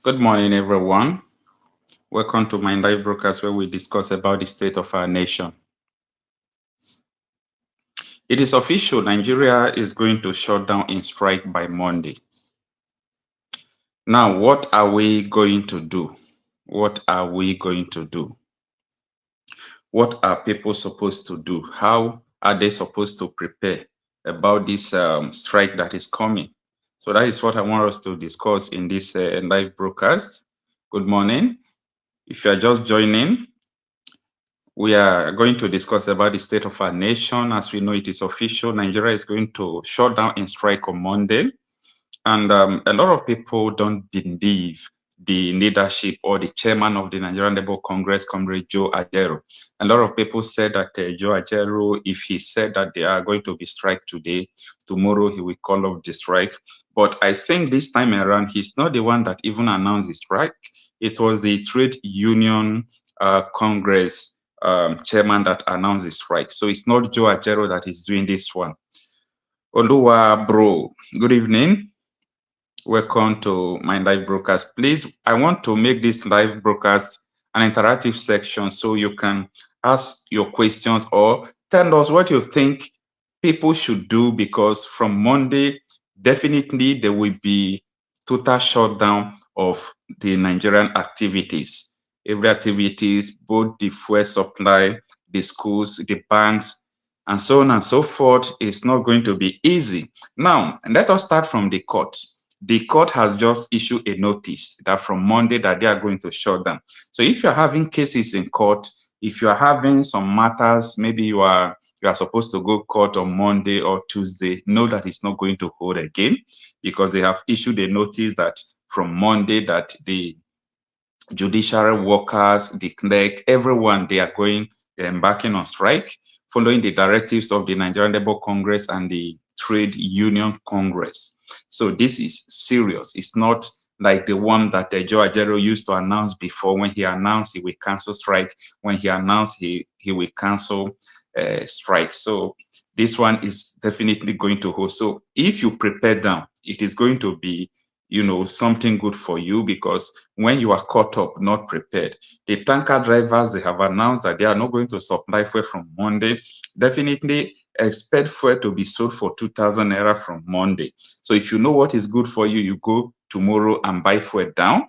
Good morning, everyone. Welcome to my live broadcast where we discuss about the state of our nation. It is official, Nigeria is going to shut down in strike by Monday. Now, what are we going to do? What are we going to do? What are people supposed to do? How are they supposed to prepare about this strike that is coming? So that is what I want us to discuss in this live broadcast. Good morning. If you are just joining, we are going to discuss about the state of our nation. As we know, it is official. Nigeria is going to shut down in strike on Monday. And a lot of people don't believe the leadership or the chairman of the Nigerian Labour Congress, Comrade Joe Ajaero. A lot of people said that Joe Ajaero, if he said that they are going to be strike today, tomorrow he will call off the strike. But I think this time around, he's not the one that even announced the strike. It was the Trade Union Congress chairman that announced the strike. So it's not Joe Ajaero that is doing this one. Oluwa bro, good evening. Welcome to my live broadcast. Please, I want to make this live broadcast an interactive section so you can ask your questions or tell us what you think people should do, because from Monday, definitely there will be total shutdown of the Nigerian activities. Every activities, both the fuel supply, the schools, the banks, and so on and so forth, is not going to be easy. Now, let us start from the courts. The court has just issued a notice that from Monday that they are going to shut down. So if you're having cases in court, if you're having some matters, maybe you are supposed to go court on Monday or Tuesday, know that it's not going to hold again, because they have issued a notice that from Monday that the judiciary workers, the clerk, everyone, they're embarking on strike, following the directives of the Nigerian Labour Congress and the Trade Union Congress. So this is serious. It's not like the one that Joe Ajaero used to announce before, when he announced he will cancel strike, when he announced he will cancel strike. So this one is definitely going to hold. So if you prepare down, it is going to be something good for you, because when you are caught up, not prepared, the tanker drivers, they have announced that they are not going to supply fuel from Monday. Definitely expect fuel to be sold for 2,000 naira from Monday. So if you know what is good for you, you go tomorrow and buy fuel down.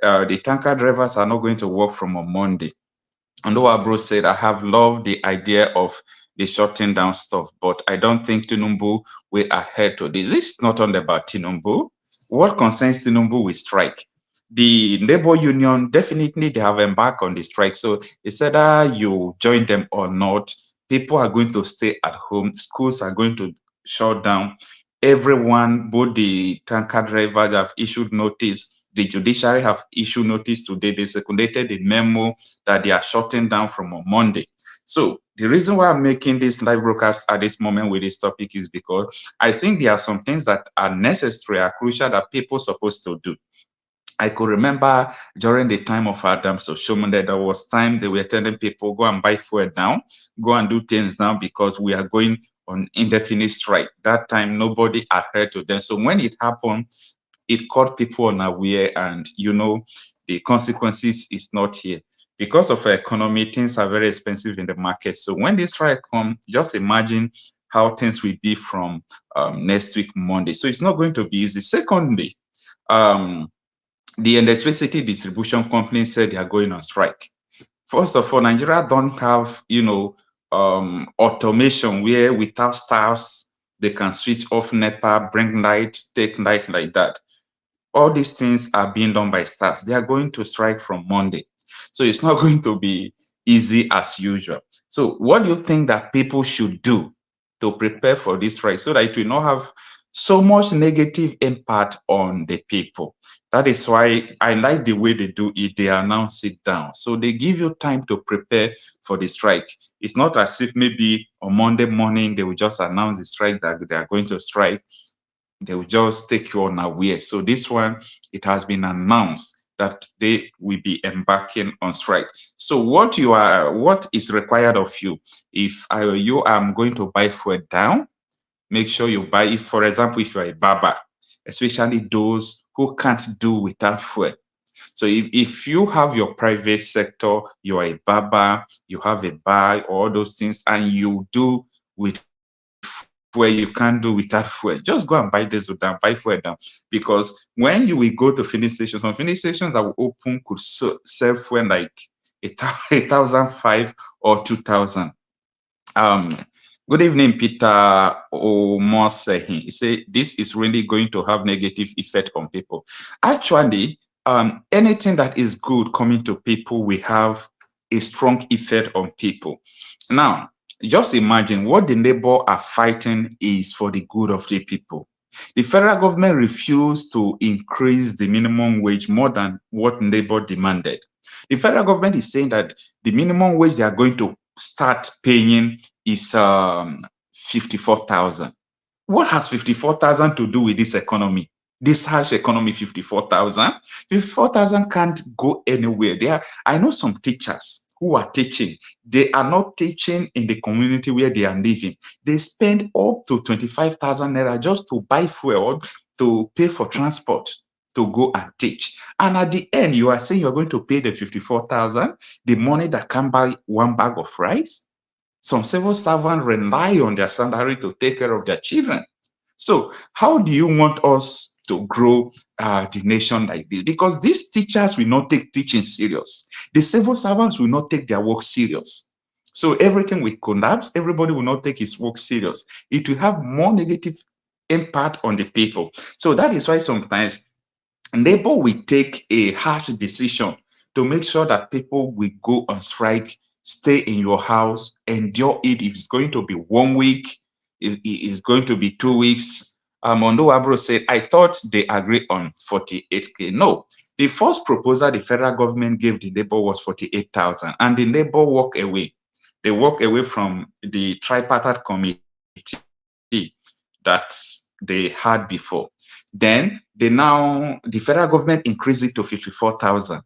The tanker drivers are not going to work from on Monday. And Bro said, I have loved the idea of the shutting down stuff, but I don't think Tinubu will adhere to this. This is not only about Tinubu. What concerns Tinubu will strike. The labor union, definitely they have embarked on the strike. So it's either you join them or not. People are going to stay at home. Schools are going to shut down. Everyone, both the tanker drivers have issued notice. The judiciary have issued notice today. They circulated a memo that they are shutting down from on Monday. So the reason why I'm making this live broadcast at this moment with this topic is because I think there are some things that are necessary, are crucial, that people are supposed to do. I could remember during the time of Adams Oshiomhole, there was time they were telling people, go and buy fuel now, go and do things now, because we are going on indefinite strike. That time, nobody adhered to them. So when it happened, it caught people unaware, and the consequences is not here. Because of economy, things are very expensive in the market. So when this strike comes, just imagine how things will be from next week, Monday. So it's not going to be easy. Secondly, the electricity distribution company said they are going on strike. First of all, Nigeria don't have, automation where without staffs, they can switch off NEPA, bring light, take light, like that. All these things are being done by staffs. They are going to strike from Monday. So it's not going to be easy as usual. So what do you think that people should do to prepare for this strike so that it will not have so much negative impact on the people? That is why I like the way they do it. They announce it down. So they give you time to prepare for the strike. It's not as if maybe on Monday morning they will just announce the strike, that they are going to strike. They will just take you unaware. So this one, it has been announced that they will be embarking on strike. So what is required of you? If I were you, I'm going to buy fuel down. Make sure you buy it. For example, if you're a barber, especially those who can't do without fuel, So if you have your private sector, you are a barber, you have a bar, all those things, and you do with fuel, you can't do without fuel. Just go and buy diesel down, buy fuel down. Because when you will go to filling stations, some filling stations that will open could sell fuel like 1,500 or 2,000. Um, Good evening, Peter Omosehin. He said this is really going to have negative effect on people. Actually, anything that is good coming to people will have a strong effect on people. Now, just imagine what the Labour are fighting is for the good of the people. The federal government refused to increase the minimum wage more than what Labour demanded. The federal government is saying that the minimum wage they are going to start paying is 54,000. What has 54,000 to do with this economy? This harsh economy, 54,000. 54,000 can't go anywhere. I know some teachers who are teaching. They are not teaching in the community where they are living. They spend up to 25,000 naira just to buy fuel, to pay for transport, to go and teach. And at the end, you are saying you're going to pay the 54,000, the money that can buy one bag of rice. Some civil servants rely on their salary to take care of their children. So how do you want us to grow the nation like this? Because these teachers will not take teaching serious. The civil servants will not take their work serious. So everything will collapse. Everybody will not take his work serious. It will have more negative impact on the people. So that is why sometimes Labour will take a harsh decision to make sure that people will go on strike, stay in your house, endure it. If it's going to be 1 week, if it's going to be 2 weeks. Mondo Abro said, I thought they agreed on 48K. No, the first proposal the federal government gave the Labour was 48,000, and the Labour walked away. They walked away from the tripartite committee that they had before. Then the federal government increased it to 54,000.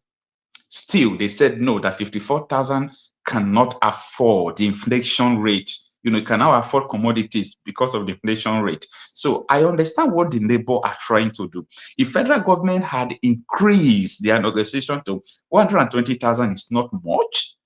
Still, they said no, that 54,000 cannot afford the inflation rate. It cannot afford commodities because of the inflation rate. So I understand what the Labour are trying to do. If federal government had increased their negotiation to 120,000 is not much.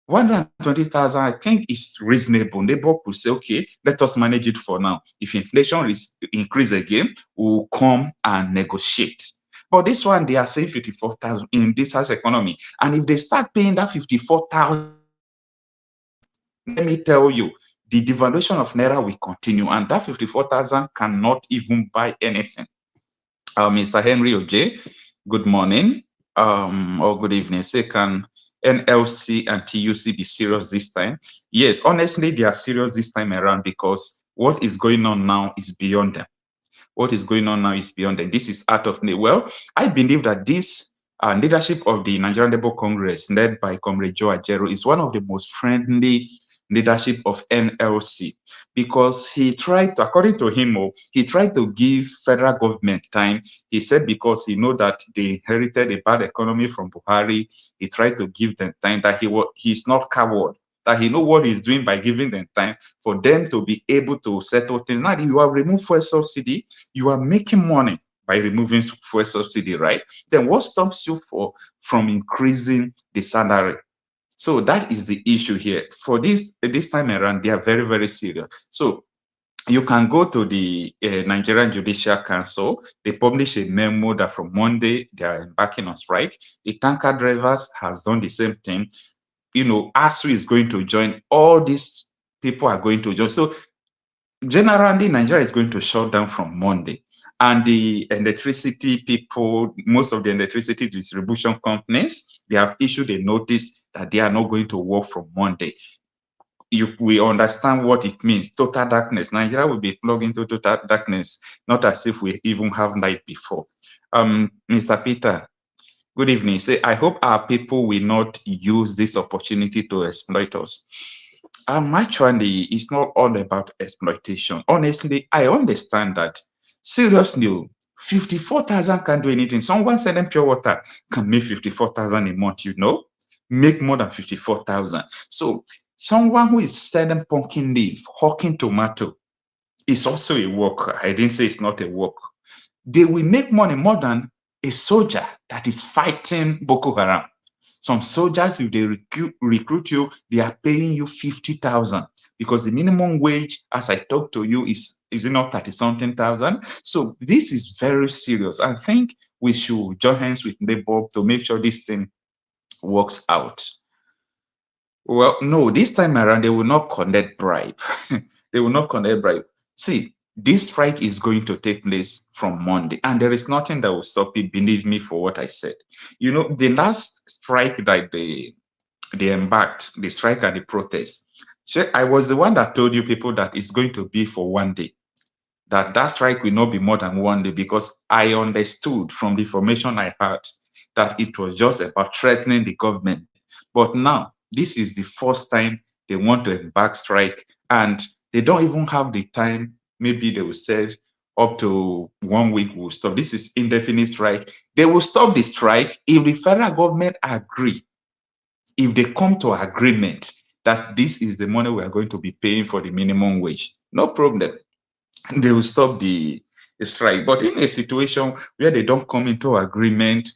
120,000, I think, is reasonable. Labour could say, okay, let us manage it for now. If inflation is increase again, we'll come and negotiate. But this one, they are saying 54,000 in this harsh economy. And if they start paying that 54,000, let me tell you, the devaluation of Naira will continue. And that 54,000 cannot even buy anything. Mr. Henry Oje, good morning or good evening. Say, can NLC and TUC be serious this time? Yes, honestly, they are serious this time around because what is going on now is beyond them. What is going on now is beyond them. This is out of well, I believe that this leadership of the Nigerian Labour Congress, led by Comrade Joe Ajero, is one of the most friendly leadership of NLC, because he tried to, according to him, he tried to give federal government time. He said because he know that they inherited a bad economy from Buhari, he tried to give them time, that he's not coward, that he know what he's doing by giving them time for them to be able to settle things. Now, you have removed fuel subsidy, you are making money by removing fuel subsidy, right? Then what stops you from increasing the salary? So that is the issue here. For this time around, they are very, very serious. So you can go to the Nigerian Judicial Council. They publish a memo that from Monday, they are embarking on strike. The tanker drivers has done the same thing. ASU is going to join. All these people are going to join. So generally, Nigeria is going to shut down from Monday. And the electricity people, most of the electricity distribution companies, they have issued a notice that they are not going to work from Monday. We understand what it means, total darkness. Nigeria will be plugged into total darkness, not as if we even have light before. Mr. Peter, good evening. Say, I hope our people will not use this opportunity to exploit us. Actually, it's not all about exploitation. Honestly, I understand that. Seriously, 54,000 can't do anything. Someone selling pure water can make 54,000 a month, make more than 54,000. So someone who is selling pumpkin leaf, hawking tomato, is also a work. I didn't say it's not a work. They will make money more than a soldier that is fighting Boko Haram. Some soldiers, if they recruit you, they are paying you 50,000 because the minimum wage, as I talked to you, is it not 30 something thousand? So this is very serious. I think we should join hands with labor to make sure this thing works out. Well, no, this time around, they will not connect bribe. They will not connect bribe. See, this strike is going to take place from Monday, and there is nothing that will stop it, believe me, for what I said. You know, the last strike that they embarked, the strike and the protest, so I was the one that told you people that it's going to be for one day, that strike will not be more than one day, because I understood from the information I had that it was just about threatening the government. But now, this is the first time they want to embark strike, and they don't even have the time. Maybe they will say up to 1 week will stop. This is indefinite strike. They will stop the strike if the federal government agree, if they come to agreement that this is the money we are going to be paying for the minimum wage. No problem, they will stop the strike. But in a situation where they don't come into agreement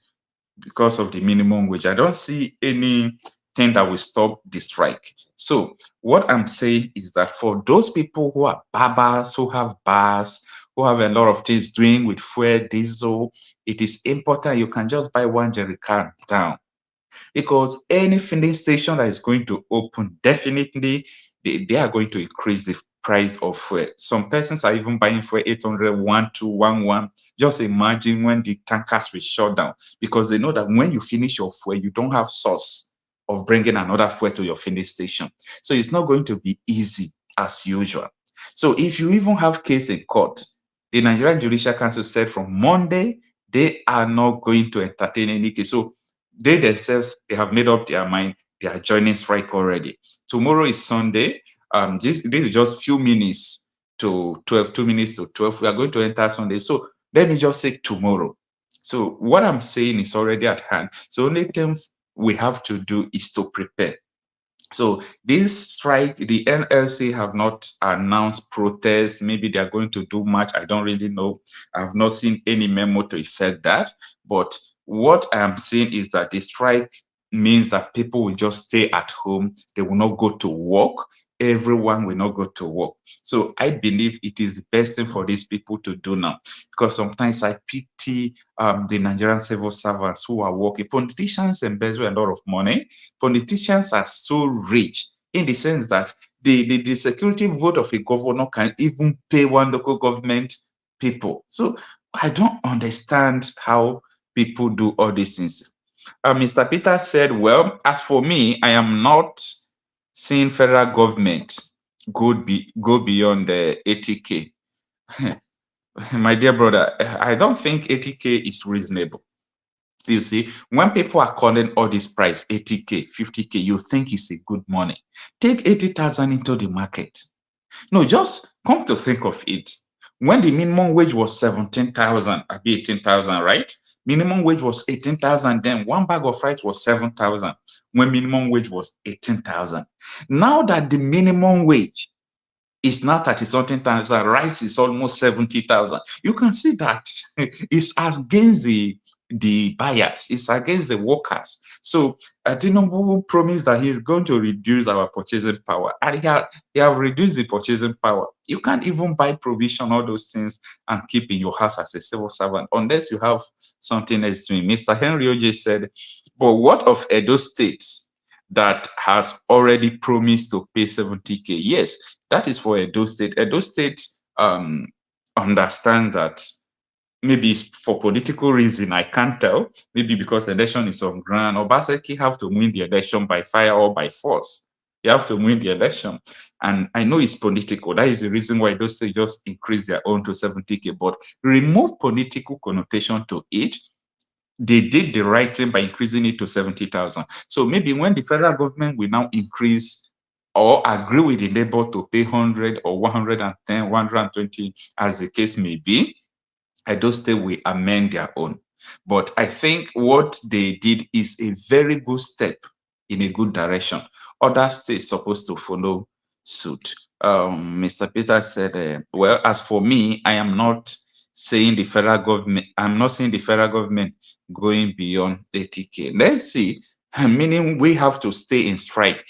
because of the minimum wage, I don't see anything that will stop the strike. So what I'm saying is that for those people who are barbers, who have bars, who have a lot of things doing with fuel, diesel, it is important you can just buy one jerry can down, because any filling station that is going to open, definitely they are going to increase the price of fuel. Some persons are even buying fuel 800, 1211. Just imagine when the tankers will shut down, because they know that when you finish your fuel, you don't have source of bringing another fuel to your filling station. So it's not going to be easy as usual. So if you even have case in court, the Nigerian Judicial Council said from Monday, they are not going to entertain any case. So they themselves, they have made up their mind. They are joining strike already. Tomorrow is Sunday. This is just few minutes to 12, 2 minutes to 12. We are going to enter Sunday. So let me just say tomorrow. So what I'm saying is already at hand. So only thing we have to do is to prepare. So this strike, the NLC have not announced protests. Maybe they are going to do much. I don't really know. I've not seen any memo to effect that. But what I am saying is that the strike means that people will just stay at home. They will not go to work. Everyone will not go to work. So I believe it is the best thing for these people to do now, because sometimes I pity the Nigerian civil servants who are working. Politicians embezzle a lot of money. Politicians are so rich in the sense that the security vote of a governor can even pay one local government people. So I don't understand how people do all these things. Mr. Peter said, well, as for me, I am not seeing federal government go beyond the 80K. My dear brother, I don't think 80K is reasonable. You see, when people are calling all this price 80K, 50K, you think it's a good money. Take 80,000 into the market. No, just come to think of it. When the minimum wage was 17,000, I'd be 18,000, right? Minimum wage was 18,000, then one bag of rice was 7,000 when minimum wage was 18,000. Now that the minimum wage is now 30 something thousand, rice is almost 70,000. You can see that it's against the buyers, it's against the workers. So Tinubu promised that he's going to reduce our purchasing power, and he have reduced the purchasing power. You can't even buy provision, all those things, and keep in your house as a civil servant unless you have something else doing. Mr. Henry Oje said, but what of Edo State that has already promised to pay 70K? Yes, that is for Edo State. Edo State understand that maybe it's for political reason, I can't tell. Maybe because the election is on ground. Obaseki have to win the election by fire or by force. You have to win the election. And I know it's political. That is the reason why those states just increase their own to 70K. But remove political connotation to it. They did the right thing by increasing it to 70,000. So maybe when the federal government will now increase or agree with the labor to pay 100 or 110, 120, as the case may be, Edo State will amend their own. But I think what they did is a very good step in a good direction. Other states supposed to follow suit. Mr. Peter said, well, as for me, I am not saying the federal government, I'm not saying the federal government going beyond 80K. Let's see, meaning we have to stay in strike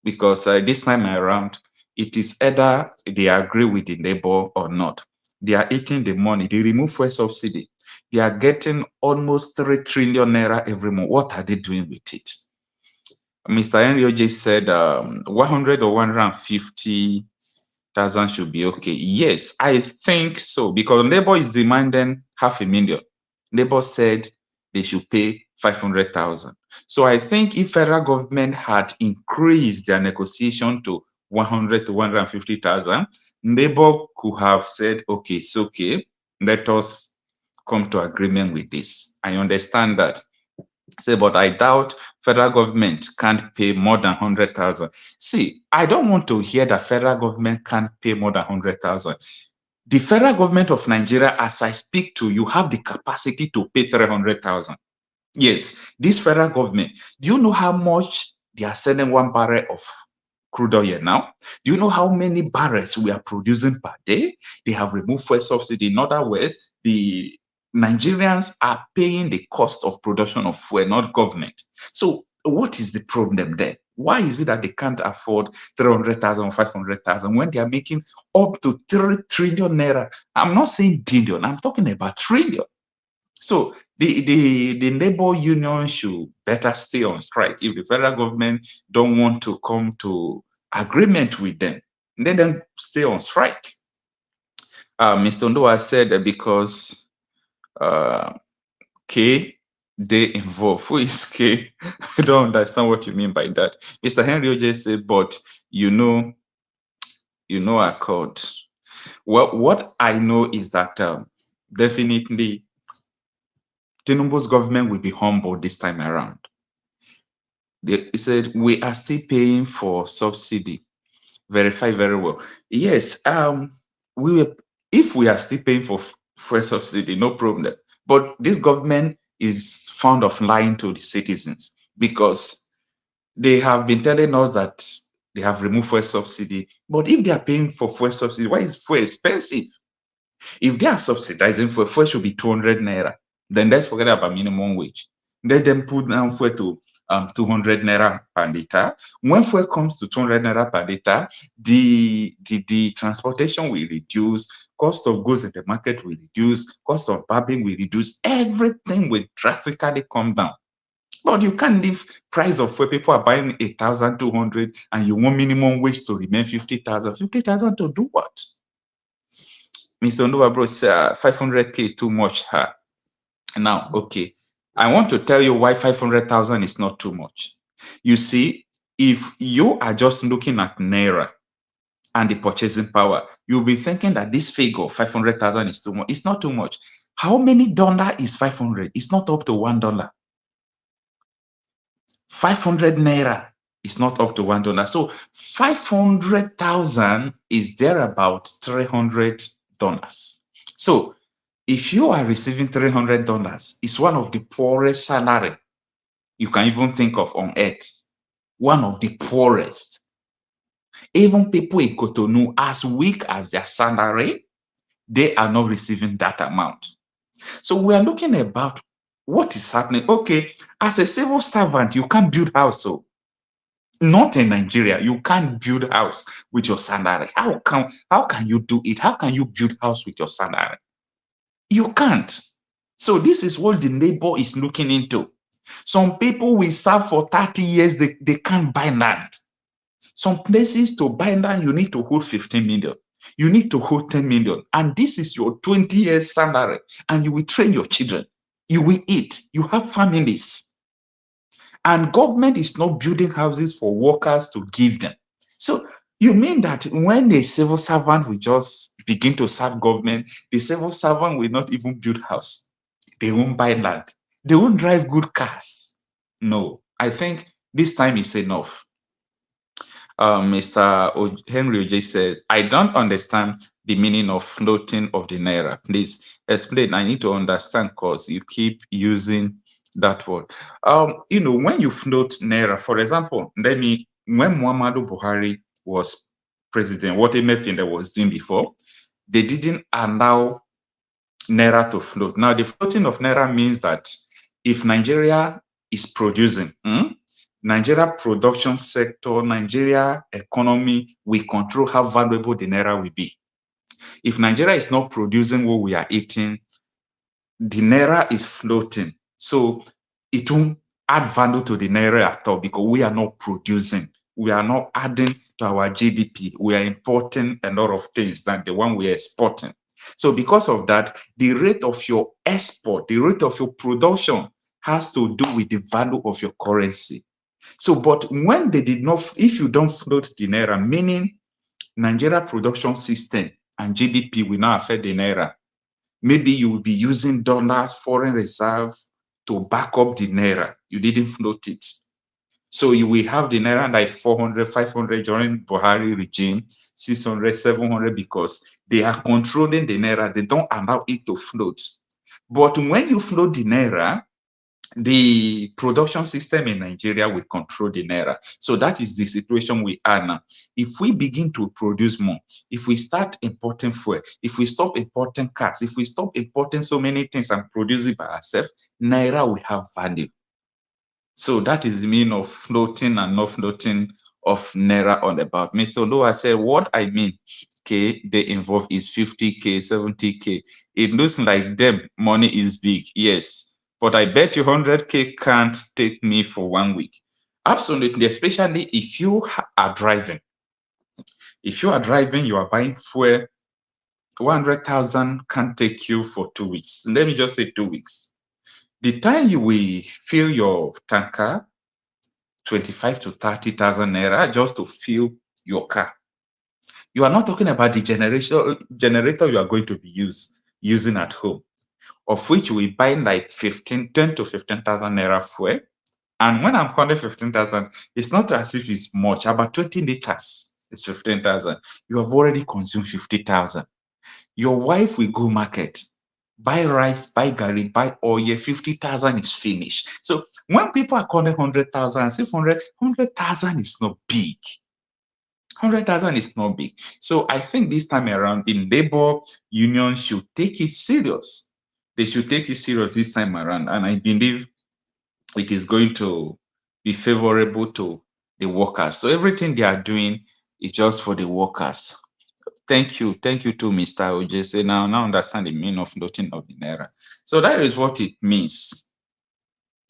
because this time around, it is either they agree with the labor or not. They are eating the money. They remove fuel subsidy. They are getting almost 3 trillion naira every month. What are they doing with it? Mr. Henry OJ said 100 or 150,000 should be okay. Yes, I think so, because Labour is demanding 500,000. Labour said they should pay 500,000. So I think if federal government had increased their negotiation to 100 to 150,000, Labour could have said, okay, it's okay, let us come to agreement with this. I understand that. Say, but I doubt federal government can't pay more than 100,000. See, I don't want to hear that federal government can't pay more than 100,000. The federal government of Nigeria, as I speak to you, have the capacity to pay 300,000. Yes, this federal government, do you know how much they are selling 1 barrel of crude oil now? Do you know how many barrels we are producing per day? They have removed fuel subsidy. In other words, the Nigerians are paying the cost of production of fuel, not government. So what is the problem there? Why is it that they can't afford 300,000 or 500,000 when they are making up to 3 trillion naira? I'm not saying billion, I'm talking about trillion. So the labor union should better stay on strike. If the federal government don't want to come to agreement with them, let them stay on strike. Mr. Ndoa said that because K, they involved. Who is K? I don't understand what you mean by that. Mr. Henry OJ said, but you know accord. Well, what I know is that definitely Tinubu's government will be humble this time around. They said we are still paying for subsidy. Verify very well. Yes, we will, if we are still paying for subsidy, no problem. But this government is fond of lying to the citizens because they have been telling us that they have removed fuel subsidy. But if they are paying for fuel subsidy, why is fuel expensive? If they are subsidizing fuel should be 200 naira. Then let's forget about minimum wage. Let them put down fuel to 200 naira per liter. When fuel comes to 200 naira per liter, the transportation will reduce, cost of goods in the market will reduce, cost of barbing will reduce, everything will drastically come down. But you can't leave price of fuel. People are buying 8,200 and you want minimum wage to remain 50,000. 50,000 to do what? Mr. Nova bro said 500K too much. Now, okay, I want to tell you why 500,000 is not too much. You see, if you are just looking at Naira and the purchasing power, you'll be thinking that this figure, 500,000 is too much. It's not too much. How many dollar is 500? It's not up to $1. 500 Naira is not up to $1. So 500,000 is there about $300. So if you are receiving $300, it's one of the poorest salary you can even think of on earth. One of the poorest. Even people in Cotonou, as weak as their salary, they are not receiving that amount. So we are looking about what is happening. Okay, as a civil servant, you can't build house. So not in Nigeria, you can't build house with your salary. How can you do it? How can you build house with your salary? You can't. So this is what the labor is looking into. Some people will serve for 30 years, they can't buy land. Some places to buy land, you need to hold 15 million. You need to hold 10 million. And this is your 20 years salary. And you will train your children. You will eat. You have families. And government is not building houses for workers to give them. So you mean that when a civil servant will just begin to serve government, the civil servant will not even build house. They won't buy land. They won't drive good cars. No, I think this time is enough. Mr. Henry Oj said, I don't understand the meaning of floating of the Naira. Please explain. I need to understand because you keep using that word. When you float Naira, for example, when Muhammadu Buhari was president, what Emefiele was doing before, they didn't allow naira to float. Now, the floating of naira means that if Nigeria is producing, Nigeria production sector, Nigeria economy, we control how valuable the naira will be. If Nigeria is not producing what we are eating, the naira is floating. So it won't add value to the naira at all because we are not producing. We are not adding to our GDP. We are importing a lot of things than the one we are exporting. So because of that, the rate of your export, the rate of your production has to do with the value of your currency. So, but when they did not, if you don't float the naira, meaning Nigeria production system and GDP will not affect the naira. Maybe you will be using dollars, foreign reserve to back up the naira. You didn't float it. So you will have the naira like 400, 500 during Buhari regime, 600, 700 because they are controlling the naira. They don't allow it to float. But when you float the naira, the production system in Nigeria will control the naira. So that is the situation we are now. If we begin to produce more, if we start importing fuel, if we stop importing cars, if we stop importing so many things and produce it by ourselves, naira will have value. So that is the meaning of floating and not floating of naira on about. Mr. Loa said, what I mean, okay, they involve is 50K, 70K. It looks like them money is big, yes. But I bet you 100K can't take me for 1 week. Absolutely, especially if you are driving. If you are driving, you are buying fuel, 100,000 can't take you for 2 weeks. Let me just say 2 weeks. The time you will fill your tanker, 25 to 30,000 naira just to fill your car. You are not talking about the generator you are going to be using at home, of which we buy like 10 to 15,000 naira fuel. And when I'm calling 15,000, it's not as if it's much. About 20 liters is 15,000. You have already consumed 50,000. Your wife will go market, buy rice, buy garri, buy oil, 50,000 is finished. So when people are calling 100,000, say 100,000 is not big. 100,000 is not big. So I think this time around, the labor union should take it serious. They should take it serious this time around. And I believe it is going to be favorable to the workers. So everything they are doing is just for the workers. Thank you too, Mr. Ojese. Now understand the meaning of floating of the naira. So that is what it means.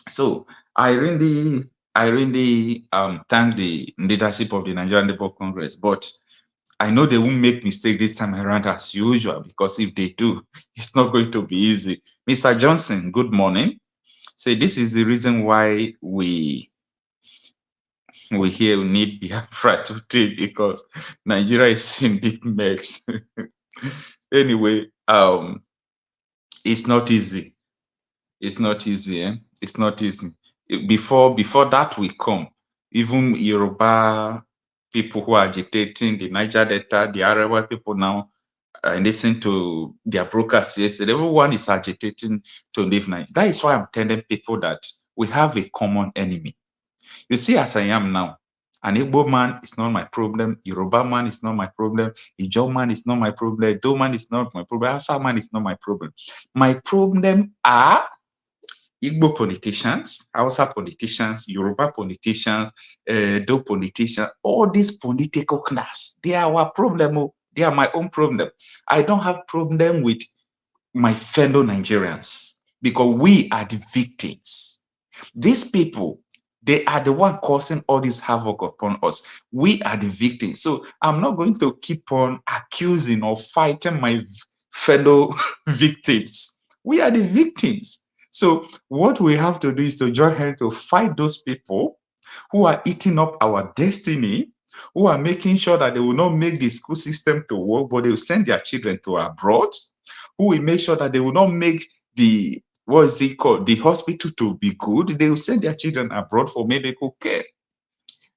So I really thank the leadership of the Nigerian Labour Congress, but I know they won't make mistake this time around as usual, because if they do, it's not going to be easy. Mr. Johnson, good morning. Say this is the reason why we here need Biafra today, because Nigeria is in deep mess. Anyway, it's not easy. It's not easy. It's not easy. Before that will come, even Yoruba people who are agitating the Niger Delta, the Arewa people now, listen to their brokers yesterday. Everyone is agitating to leave Nigeria. That is why I'm telling people that we have a common enemy. You see, as I am now, an Igbo man is not my problem. Yoruba man is not my problem. Ijaw man is not my problem. Edo man is not my problem. Hausa man is not my problem. My problem are Igbo politicians, Hausa politicians, Yoruba politicians, Edo politicians, all these political class. They are our problem. They are my own problem. I don't have problem with my fellow Nigerians because we are the victims. These people, they are the one causing all this havoc upon us. We are the victims. So I'm not going to keep on accusing or fighting my fellow victims. We are the victims. So what we have to do is to join hands to fight those people who are eating up our destiny, who are making sure that they will not make the school system to work, but they will send their children to abroad, who will make sure that they will not make the, what is it called, the hospital to be good. They will send their children abroad for medical care.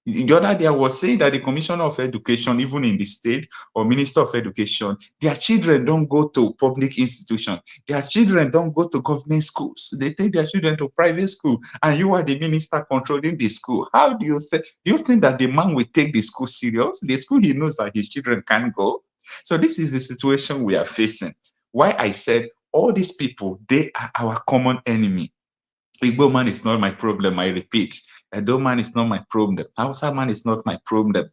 The other day I was saying that the Commissioner of Education, even in the state, or Minister of Education, their children don't go to public institutions. Their children don't go to government schools. They take their children to private school, and you are the minister controlling the school. How do you think? Do you think that the man will take the school serious? The school he knows that his children can't go. So this is the situation we are facing. Why I said all these people, they are our common enemy. Igbo man is not my problem, I repeat. Edo man is not my problem. Hausa man is not my problem.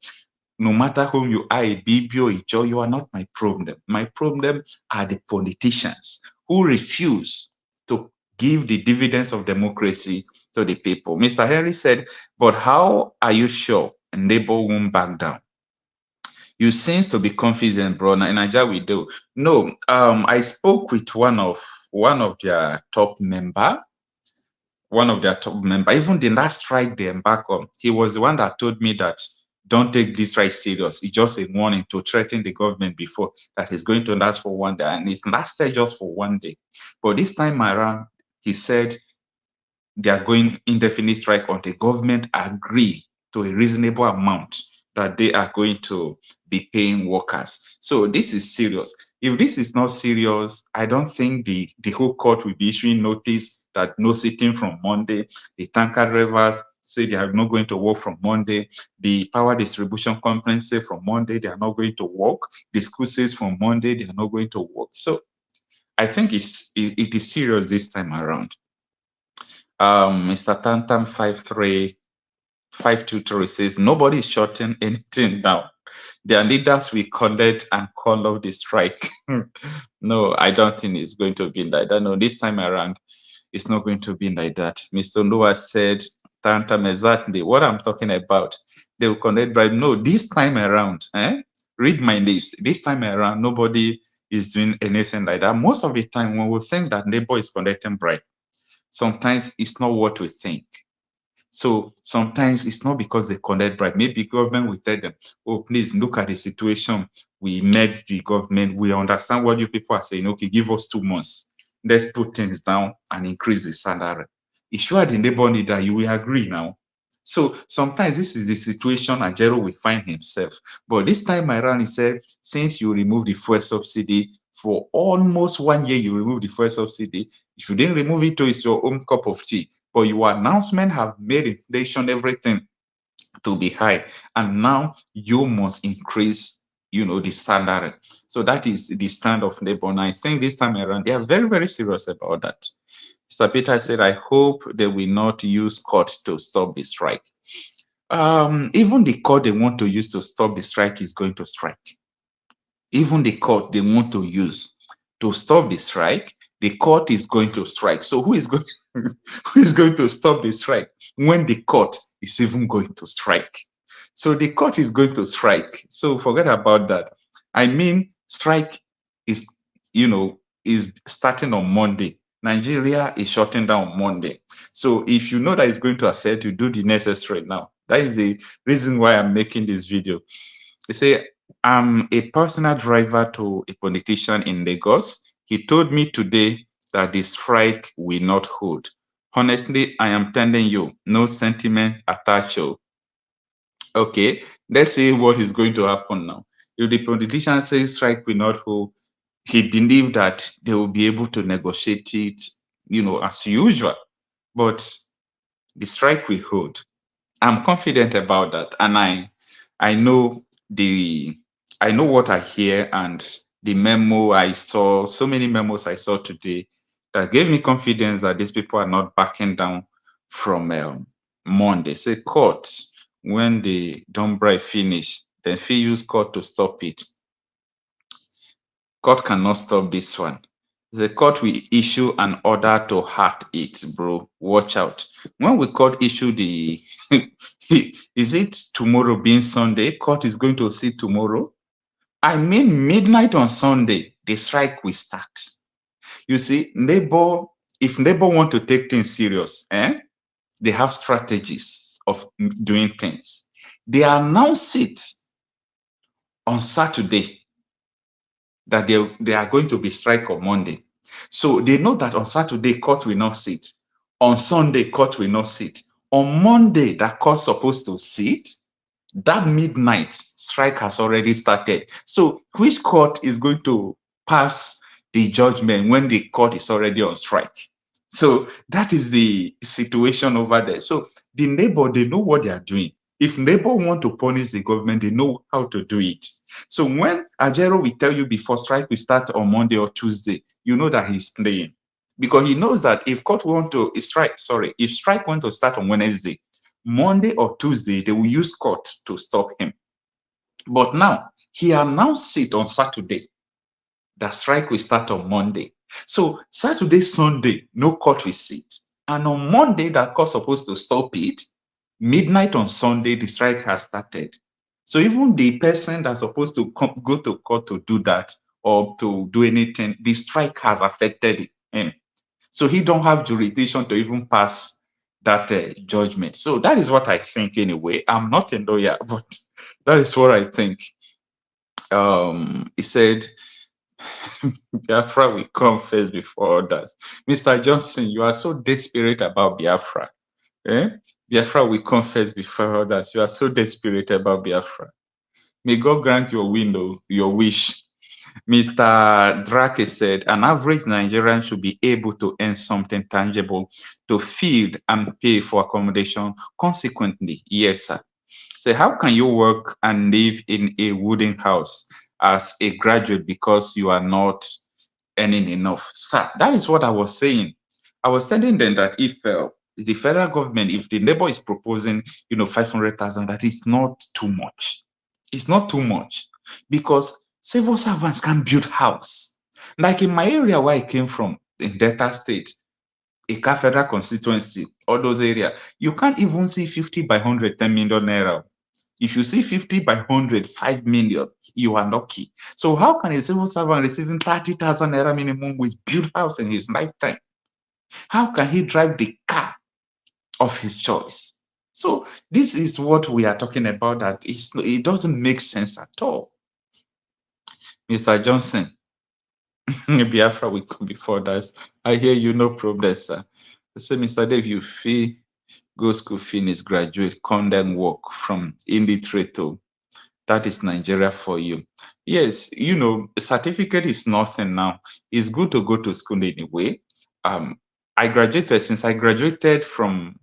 No matter whom you are, Ibibio, Ijo, you are not my problem. My problem are the politicians who refuse to give the dividends of democracy to the people. Mr. Henry said, but how are you sure neighbor won't back down? You seems to be confident, bro. In Nigeria, we do. No, I spoke with one of their top member, even the last strike they embarked on, he was the one that told me that don't take this strike serious. It's just a warning to threaten the government before that it's going to last for 1 day. And it lasted just for 1 day. But this time around, he said they are going indefinite strike until the government agree to a reasonable amount that they are going to be paying workers. So this is serious. If this is not serious, I don't think the whole court will be issuing notice that no sitting from Monday. The tanker drivers say they are not going to work from Monday. The power distribution companies say from Monday they are not going to work. The school says from Monday they are not going to work. So I think it is serious this time around. Mr. Tantam 523 says nobody is shutting anything down. Their leaders will collect and call off the strike. No, I don't think it's going to be like that. No, this time around, it's not going to be like that. Mr. Noah said, Tantam, exactly what I'm talking about. They will collect bribe. No, this time around, read my lips. This time around, nobody is doing anything like that. Most of the time, when we think that neighbor is collecting bribe, sometimes it's not what we think. So sometimes it's not because they collect bribe. Maybe government will tell them, oh, please look at the situation. We met the government. We understand what you people are saying. Okay, give us 2 months. Let's put things down and increase the salary. If you are the neighbor leader, you will agree now. So sometimes this is the situation Ajero will find himself. But this time around, he said, since you remove the fuel subsidy for almost 1 year, you remove the fuel subsidy. If you didn't remove it, it's your own cup of tea. But your announcement have made inflation, everything to be high. And now you must increase, the salary. So that is the stand of Labour. And I think this time around, they are very, very serious about that. Mr. Peter said, I hope they will not use court to stop the strike. Even the court they want to use to stop the strike is going to strike. Even the court they want to use to stop the strike, the court is going to strike. So who is going to stop the strike when the court is even going to strike? So the court is going to strike. So forget about that. I mean, strike is starting on Monday. Nigeria is shutting down Monday. So if you know that it's going to affect you, do the necessary now. That is the reason why I'm making this video. They say, I'm a personal driver to a politician in Lagos. He told me today that the strike will not hold. Honestly, I am telling you, no sentiment attached. Okay, let's see what is going to happen now. If the politician says strike will not hold, he believed that they will be able to negotiate it, as usual. But the strike will hold. I'm confident about that, and I know what I hear, and the memo I saw, so many memos I saw today that gave me confidence that these people are not backing down from Monday. Say court, when the don't bribe finish, then if you use court to stop it. Court cannot stop this one. The court will issue an order to halt it, bro. Watch out. When we court issue the, is it tomorrow being Sunday? Court is going to sit tomorrow. I mean, midnight on Sunday, the strike will start. You see, if Labour want to take things serious, they have strategies of doing things. They announce it on Saturday that they are going to be strike on Monday. So they know that on Saturday, court will not sit. On Sunday, court will not sit. On Monday, that court's supposed to sit. That midnight strike has already started. So which court is going to pass the judgment when the court is already on strike? So that is the situation over there. So the Labour, they know what they are doing. If Labour want to punish the government, they know how to do it. So when Ajero will tell you before strike will start on Monday or Tuesday, you know that he's playing. Because he knows that if court want to if strike want to start on Wednesday, Monday or Tuesday, they will use court to stop him. But now, he announced it on Saturday that strike will start on Monday. So Saturday, Sunday, no court will sit. And on Monday, that court supposed to stop it. Midnight on Sunday, the strike has started. So even the person that's supposed to go to court to do that or to do anything, the strike has affected him. So he don't have jurisdiction to even pass that judgment. So that is what I think anyway. I'm not a lawyer, but that is what I think. He said, Biafra will come first before others. Mr. Johnson, you are so desperate about Biafra. Eh? Biafra will come first before others. You are so desperate about Biafra. May God grant your window, your wish. Mr. Drake said, an average Nigerian should be able to earn something tangible to feed and pay for accommodation. Consequently, yes, sir. So how can you work and live in a wooden house as a graduate because you are not earning enough? Sir, that is what I was saying. I was telling them that if the federal government, if the neighbor is proposing, 500,000, that is not too much. It's not too much because civil servants can build house. Like in my area where I came from, in Delta State, Ika Federal Constituency, all those areas, you can't even see 50 by 100, 10 million naira. If you see 50 by 100, 5 million, you are lucky. So how can a civil servant receiving 30,000 naira minimum with build house in his lifetime? How can he drive the car of his choice? So this is what we are talking about, that it doesn't make sense at all. Mr. Johnson, Biafra will come before that. I hear you, no problem, sir. So, Mr. Dave, you feel go school, finish, graduate, come then work from illiterate to that is Nigeria for you. Yes, certificate is nothing now. It's good to go to school anyway. Since I graduated from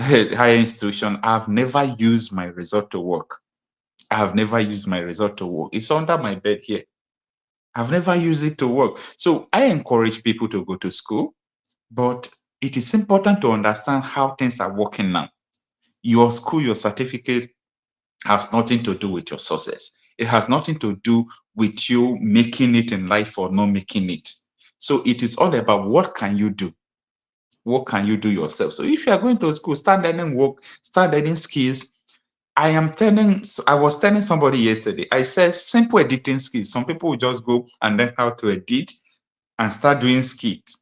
higher institution, I've never used my result to work. I have never used my result to work. It's under my bed here. I've never used it to work. So I encourage people to go to school, but it is important to understand how things are working now. Your school, your certificate has nothing to do with your success. It has nothing to do with you making it in life or not making it. So it is all about what can you do? What can you do yourself? So if you are going to school, start learning work, start learning skills. I was telling somebody yesterday, I said simple editing skills. Some people will just go and learn how to edit and start doing skits.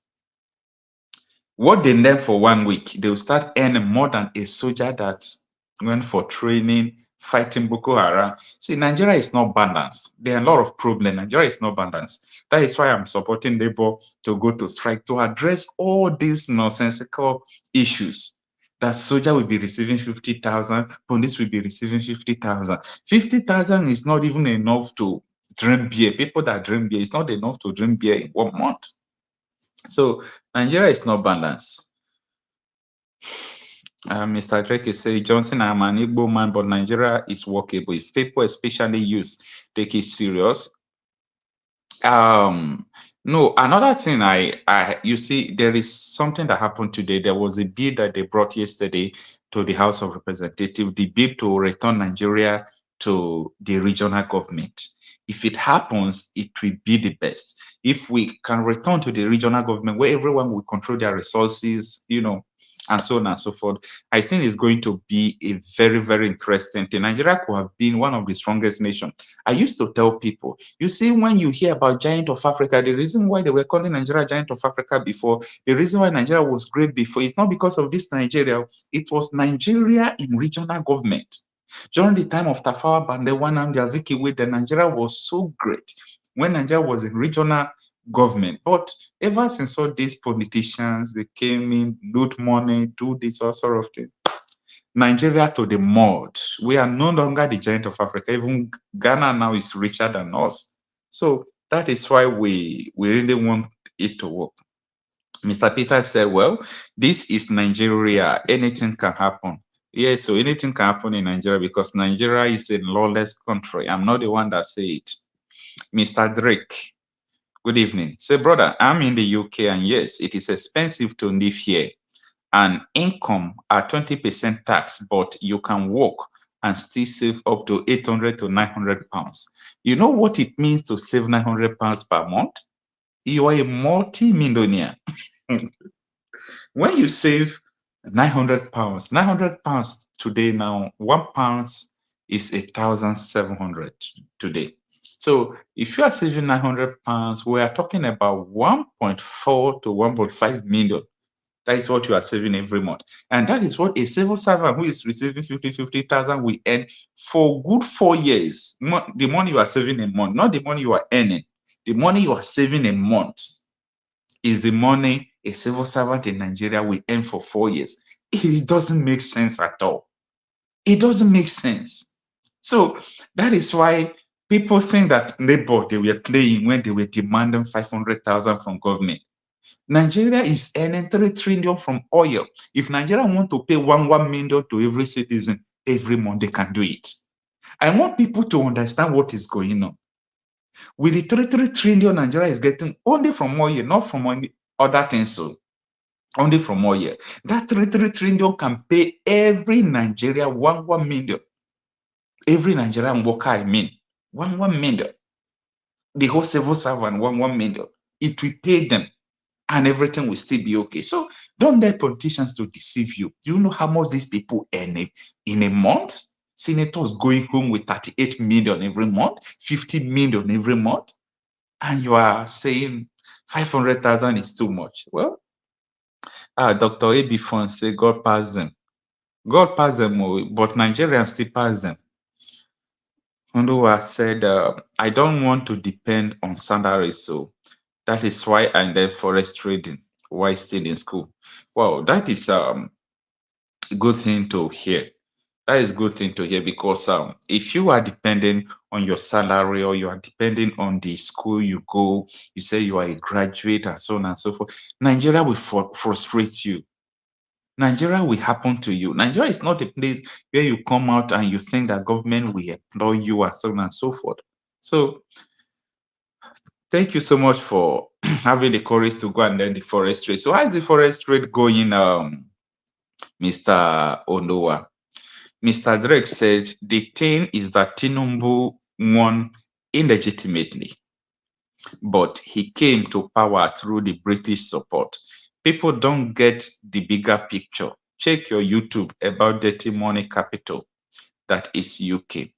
What they learn for 1 week, they will start earning more than a soldier that went for training, fighting Boko Haram. See, Nigeria is not balanced. There are a lot of problems. Nigeria is not balanced. That is why I'm supporting Labour to go to strike to address all these nonsensical issues. That soldier will be receiving 50,000, police will be receiving 50,000. 50,000 is not even enough to drink beer. People that drink beer, it's not enough to drink beer in 1 month. So Nigeria is not balanced. Mr. Drake is saying, Johnson, I'm an Igbo man, but Nigeria is workable. If people, especially youth, take it serious. No, another thing you see, there is something that happened today. There was a bill that they brought yesterday to the House of Representatives, the bill to return Nigeria to the regional government. If it happens, it will be the best. If we can return to the regional government where everyone will control their resources, and so on and so forth, I think it's going to be a very, very interesting thing. Nigeria could have been one of the strongest nations. I used to tell people, you see, when you hear about Giant of Africa, the reason why they were calling Nigeria Giant of Africa before, the reason why Nigeria was great before, it's not because of this Nigeria, it was Nigeria in regional government. During the time of Tafawa Balewa and Azikiwe, the Nigeria was so great when Nigeria was in regional government. But ever since all these politicians, they came in, loot money, do this all sort of thing, Nigeria to the mud. We are no longer the Giant of Africa. Even Ghana now is richer than us. So that is why we really want it to work. Mr. Peter said, well, this is Nigeria. Anything can happen. Yes, so anything can happen in Nigeria because Nigeria is a lawless country. I'm not the one that say it. Mr. Drake, good evening. Say, brother, I'm in the UK and yes, it is expensive to live here. And income are 20% tax, but you can work and still save up to 800 to 900 pounds. You know what it means to save 900 pounds per month? You are a multi-millionaire. When you save 900 pounds today now, £1 is 1,700 today. So if you are saving 900 pounds, we are talking about 1.4 to 1.5 million. That is what you are saving every month. And that is what a civil servant who is receiving 50,000 will earn for good 4 years. The money you are saving a month, not the money you are earning. The money you are saving a month is the money a civil servant in Nigeria will earn for 4 years. It doesn't make sense at all. It doesn't make sense. So that is why people think that labor they were playing when they were demanding 500,000 from government. Nigeria is earning 3 trillion from oil. If Nigeria want to pay 1 million to every citizen every month, they can do it. I want people to understand what is going on. With the 3 trillion Nigeria is getting only from oil, not from any other things, so only from oil. That 3 trillion can pay every Nigeria 1 million. Every Nigerian worker, I mean, 1 million. The whole civil servant, 1 million. It will pay them and everything will still be okay. So don't let politicians to deceive you. Do you know how much these people earn in a month? Senators going home with 38 million every month, 50 million every month, and you are saying 500,000 is too much. Well, Dr. A.B. Fon say God pass them. God pass them, but Nigerians still pass them. Hunduwa said, I don't want to depend on salary, so that is why I left forest trading while still in school. Well, that is a good thing to hear. That is a good thing to hear because if you are depending on your salary or you are depending on the school you go, you say you are a graduate and so on and so forth, Nigeria will frustrate you. Nigeria will happen to you. Nigeria is not a place where you come out and you think that government will employ you and so on and so forth. So thank you so much for having the courage to go and learn the forest trade. So how is the forest trade going, Mr. Onowa? Mr. Drake said the thing is that Tinubu won illegitimately, but he came to power through the British support. People don't get the bigger picture. Check your YouTube about dirty money capital, that is UK.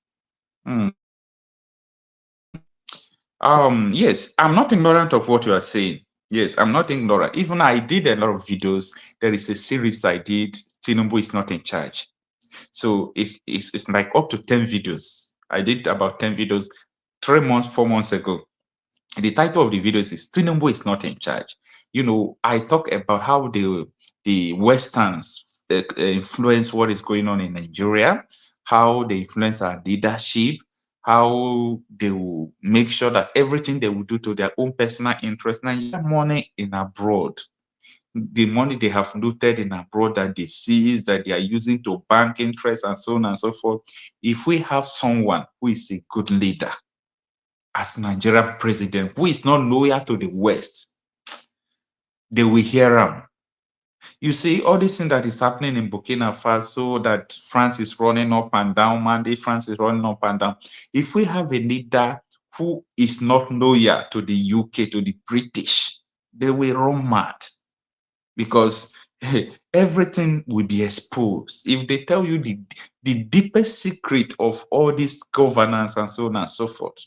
Yes, I'm not ignorant of what you are saying. Yes, I'm not ignorant. Even I did a lot of videos. There is a series I did. Tinubu is not in charge. So it's like up to 10 videos. I did about 10 videos 3 months, 4 months ago. The title of the videos is Tinubu is not in charge. You know, I talk about how the Westerns influence what is going on in Nigeria, how they influence our leadership, how they will make sure that everything they will do to their own personal interest. Nigeria money in abroad, the money they have looted in abroad that they seize, that they are using to bank interest and so on and so forth. If we have someone who is a good leader as Nigerian president who is not loyal to the West, they will hear him. You see, all this thing that is happening in Burkina Faso, that France is running up and down, Monday, France is running up and down. If we have a leader who is not loyal to the UK, to the British, they will run mad because everything will be exposed. If they tell you the deepest secret of all this governance and so on and so forth,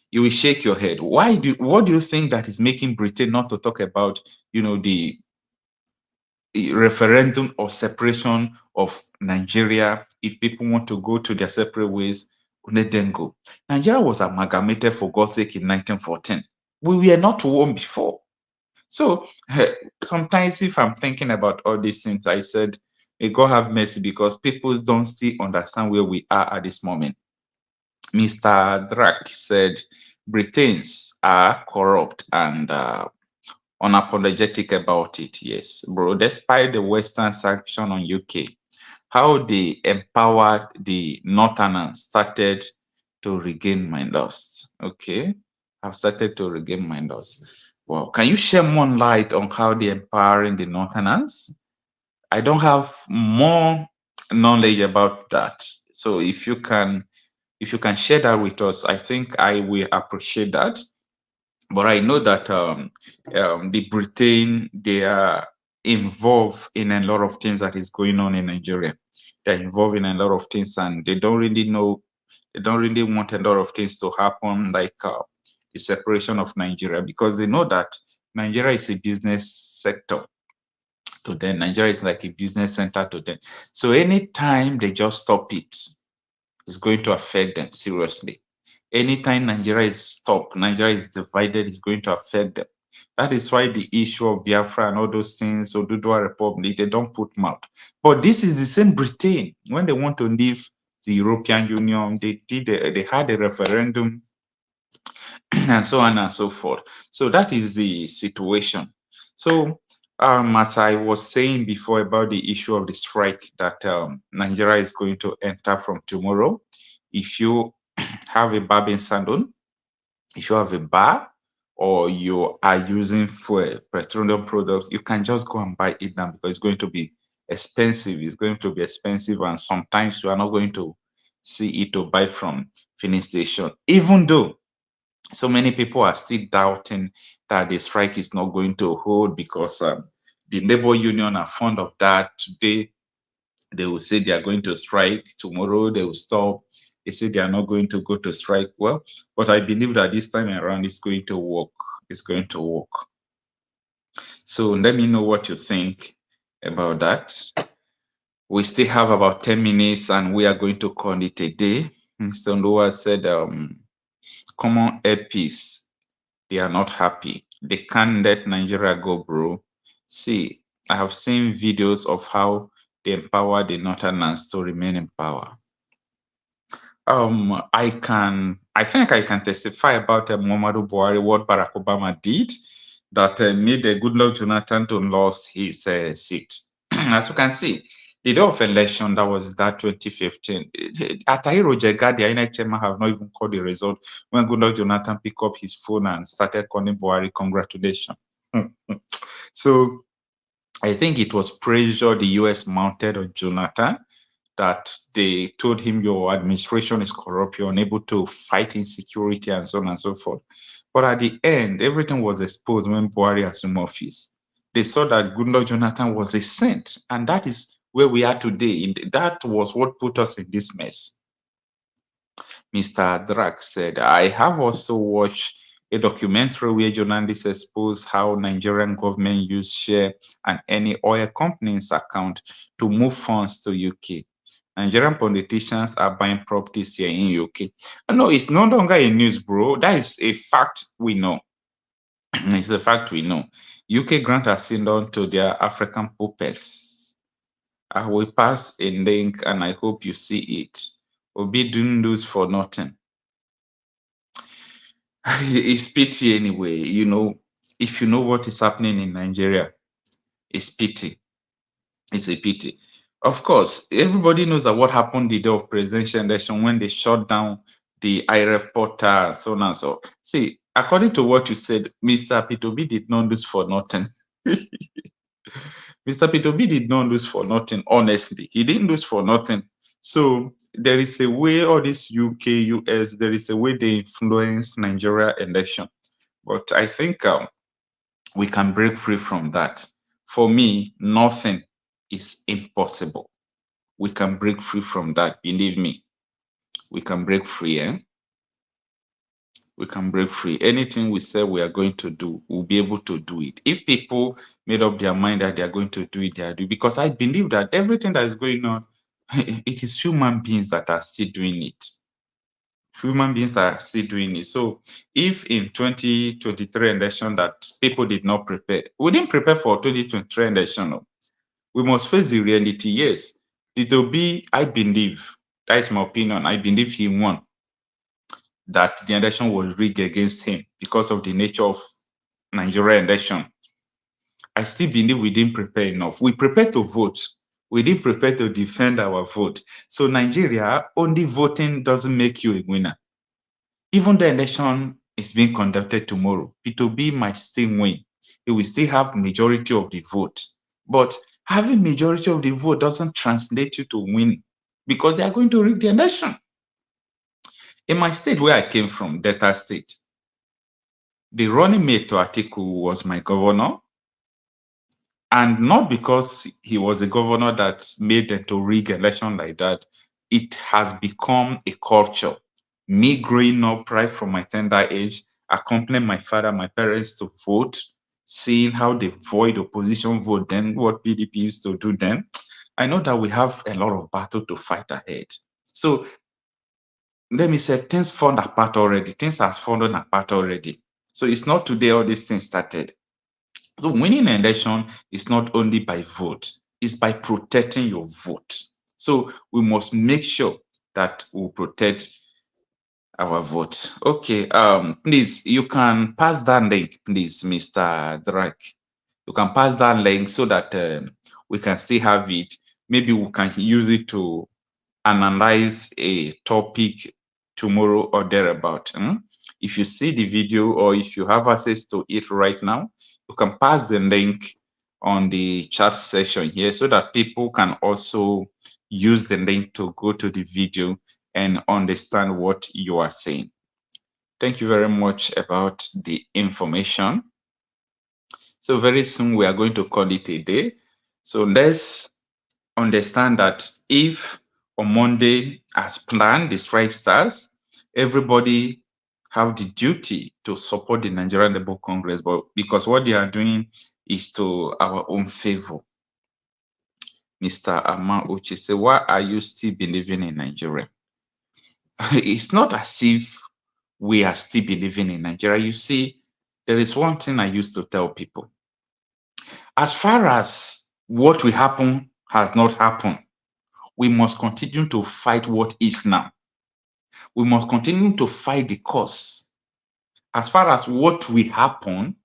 you will shake your head. What do you think that is making Britain not to talk about, the referendum or separation of Nigeria? If people want to go to their separate ways, let them go. Nigeria was amalgamated, for God's sake, in 1914. We were not one before. So sometimes if I'm thinking about all these things, I said, may God have mercy, because people don't still understand where we are at this moment. Mr. Drake said Britons are corrupt and unapologetic about it. Yes, bro. Despite the Western sanction on UK, how the empowered the Northerners started to regain my lost. Okay, I've started to regain my lost. Well, can you share more light on how they empowering the Northerners? I don't have more knowledge about that. So if you can share that with us, I think I will appreciate that. But I know that the Britain, they are involved in a lot of things that is going on in Nigeria. They're involved in a lot of things, and they don't really know, they don't really want a lot of things to happen, like the separation of Nigeria, because they know that Nigeria is a business sector to them. Nigeria is like a business center to them. So anytime they just stop it, it's going to affect them seriously. Anytime Nigeria is stopped, Nigeria is divided, it's going to affect them. That is why the issue of Biafra and all those things, Oduduwa Republic, they don't put mouth. But this is the same Britain. When they want to leave the European Union, they had a referendum and so on and so forth. So that is the situation. So as I was saying before about the issue of the strike that Nigeria is going to enter from tomorrow, if you have a barbing salon, if you have a bar, or you are using for petroleum products, you can just go and buy it now because it's going to be expensive. It's going to be expensive, and sometimes you are not going to see it to buy from filling station, even though so many people are still doubting that the strike is not going to hold because the labor union are fond of that. Today, they will say they are going to strike. Tomorrow, they will stop. They say they are not going to go to strike. Well, but I believe that this time around, it's going to work. It's going to work. So let me know what you think about that. We still have about 10 minutes and we are going to call it a day. Mr. Noah said, common peace. They are not happy. They can't let Nigeria go, bro. See, I have seen videos of how they empower the Northerners to remain in power. I think I can testify about Muhammadu Buhari, what Barack Obama did that made Goodluck Jonathan to lose his seat. As you can see, the day of election, that was that 2015. Atahiro Jega, the INEC chairman, have not even called the result when Goodluck Jonathan picked up his phone and started calling Buhari, congratulations. So I think it was pressure the US mounted on Jonathan that they told him your administration is corrupt, you're unable to fight insecurity and so on and so forth. But at the end, everything was exposed when Buhari assumed office. They saw that Goodluck Jonathan was a saint, and that is where we are today. That was what put us in this mess. Mr. Drak said, I have also watched a documentary where journalists expose how Nigerian government use share and any oil company's account to move funds to UK. Nigerian politicians are buying properties here in UK. No, it's no longer a news, bro. That is a fact we know. It's a fact we know. UK grant asylum to their African pupils. I will pass a link and I hope you see it. Obi didn't lose for nothing. It's pity anyway. You know, if you know what is happening in Nigeria, it's pity. It's a pity. Of course, everybody knows that what happened the day of presidential election when they shut down the IRF portal and so on and so. See, according to what you said, Mr. P2B did not lose for nothing. Mr. P2B did not lose for nothing, honestly. He didn't lose for nothing. So there is a way all this UK, US, there is a way they influence Nigeria election. But I think we can break free from that. For me, nothing is impossible. We can break free from that. Believe me, we can break free. We can break free. Anything we say we are going to do, we'll be able to do it. If people made up their mind that they are going to do it, they are doing it. Because I believe that everything that is going on, it is human beings that are still doing it. Human beings are still doing it. So if in 2023 election that people did not prepare, we didn't prepare for 2023 election. No. We must face the reality. Yes, it will be, I believe, that is my opinion, I believe he won, that the election was rigged against him because of the nature of Nigeria election. I still believe we didn't prepare enough. We prepared to vote, We didn't prepare to defend our vote. So Nigeria, only voting doesn't make you a winner. Even the election is being conducted tomorrow, P2B might still win. He will still have majority of the vote. But having majority of the vote doesn't translate you to win because they are going to rig the election. In my state where I came from, Delta State, the running mate to Atiku was my governor. And not because he was a governor that made them to rig election like that. It has become a culture. Me growing up right from my tender age, accompanying my father, my parents to vote, seeing how they void opposition vote, then what PDP used to do then, I know that we have a lot of battle to fight ahead. So let me say things fall apart already. Things has fallen apart already. So it's not today all these things started. So winning an election is not only by vote, it's by protecting your vote. So we must make sure that we protect our vote. Okay, please, you can pass that link, please, Mr. Drake. You can pass that link so that we can still have it. Maybe we can use it to analyze a topic tomorrow or thereabout. If you see the video or if you have access to it right now, you can pass the link on the chat session here so that people can also use the link to go to the video and understand what you are saying. Thank you very much about the information. So very soon we are going to call it a day. So let's understand that if on Monday, as planned, the strike starts, everybody have the duty to support the Nigerian Labour Congress, but because what they are doing is to our own favor. Mr. Ama Uche say, why are you still believing in Nigeria? It's not as if we are still believing in Nigeria. You see, there is one thing I used to tell people. As far as what will happen has not happened, we must continue to fight what is now. We must continue to fight the cause. As far as what will happen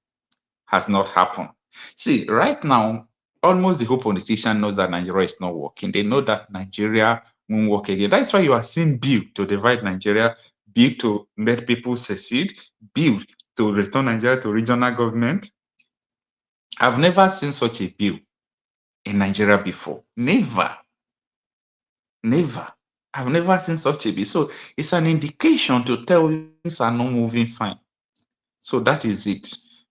has not happened. See, right now, almost the whole politician knows that Nigeria is not working. They know that Nigeria won't work again. That's why you are seeing bill to divide Nigeria, bill to let people secede, bill to return Nigeria to regional government. I've never seen such a bill in Nigeria before. Never. Never. I've never seen such a bill. So it's an indication to tell you things are not moving fine. So that is it.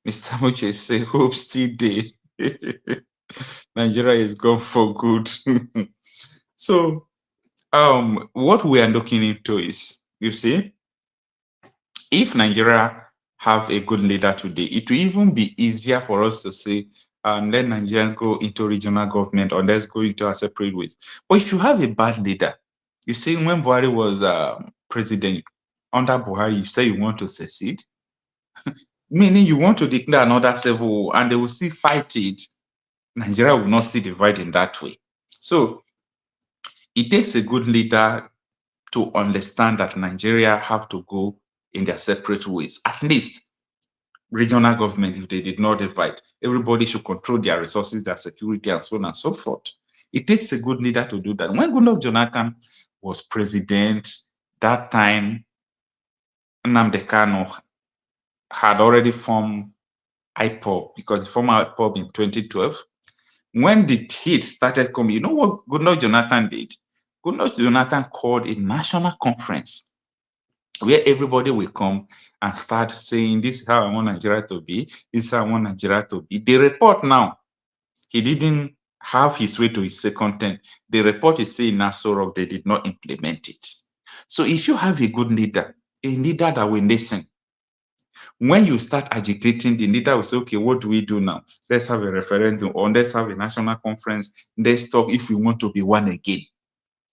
Mr. Muche say, hope still day. Nigeria is gone for good. So what we are looking into is, you see, if Nigeria have a good leader today, it will even be easier for us to say, let Nigeria go into regional government or let's go into a separate ways. But if you have a bad leader, you see, when Buhari was president, under Buhari, you say you want to secede, meaning you want to declare another civil war and they will still fight it. Nigeria will not still divide in that way. So it takes a good leader to understand that Nigeria have to go in their separate ways. At least regional government, if they did not divide, everybody should control their resources, their security, and so on and so forth. It takes a good leader to do that. When Goodluck Jonathan was president, that time, Nnamdi Kanu had already formed IPOB because he formed IPOB in 2012. When the heat started coming, you know what Goodluck Jonathan did? Goodluck Jonathan called a national conference where everybody will come and start saying, this is how I want Nigeria to be, this is how I want Nigeria to be. The report now, he didn't have his way to his second term. The report is saying Aso Rock, they did not implement it. So if you have a good leader, a leader that will listen, when you start agitating, the leader will say, okay, what do we do now? Let's have a referendum or let's have a national conference. Let's talk if we want to be one again.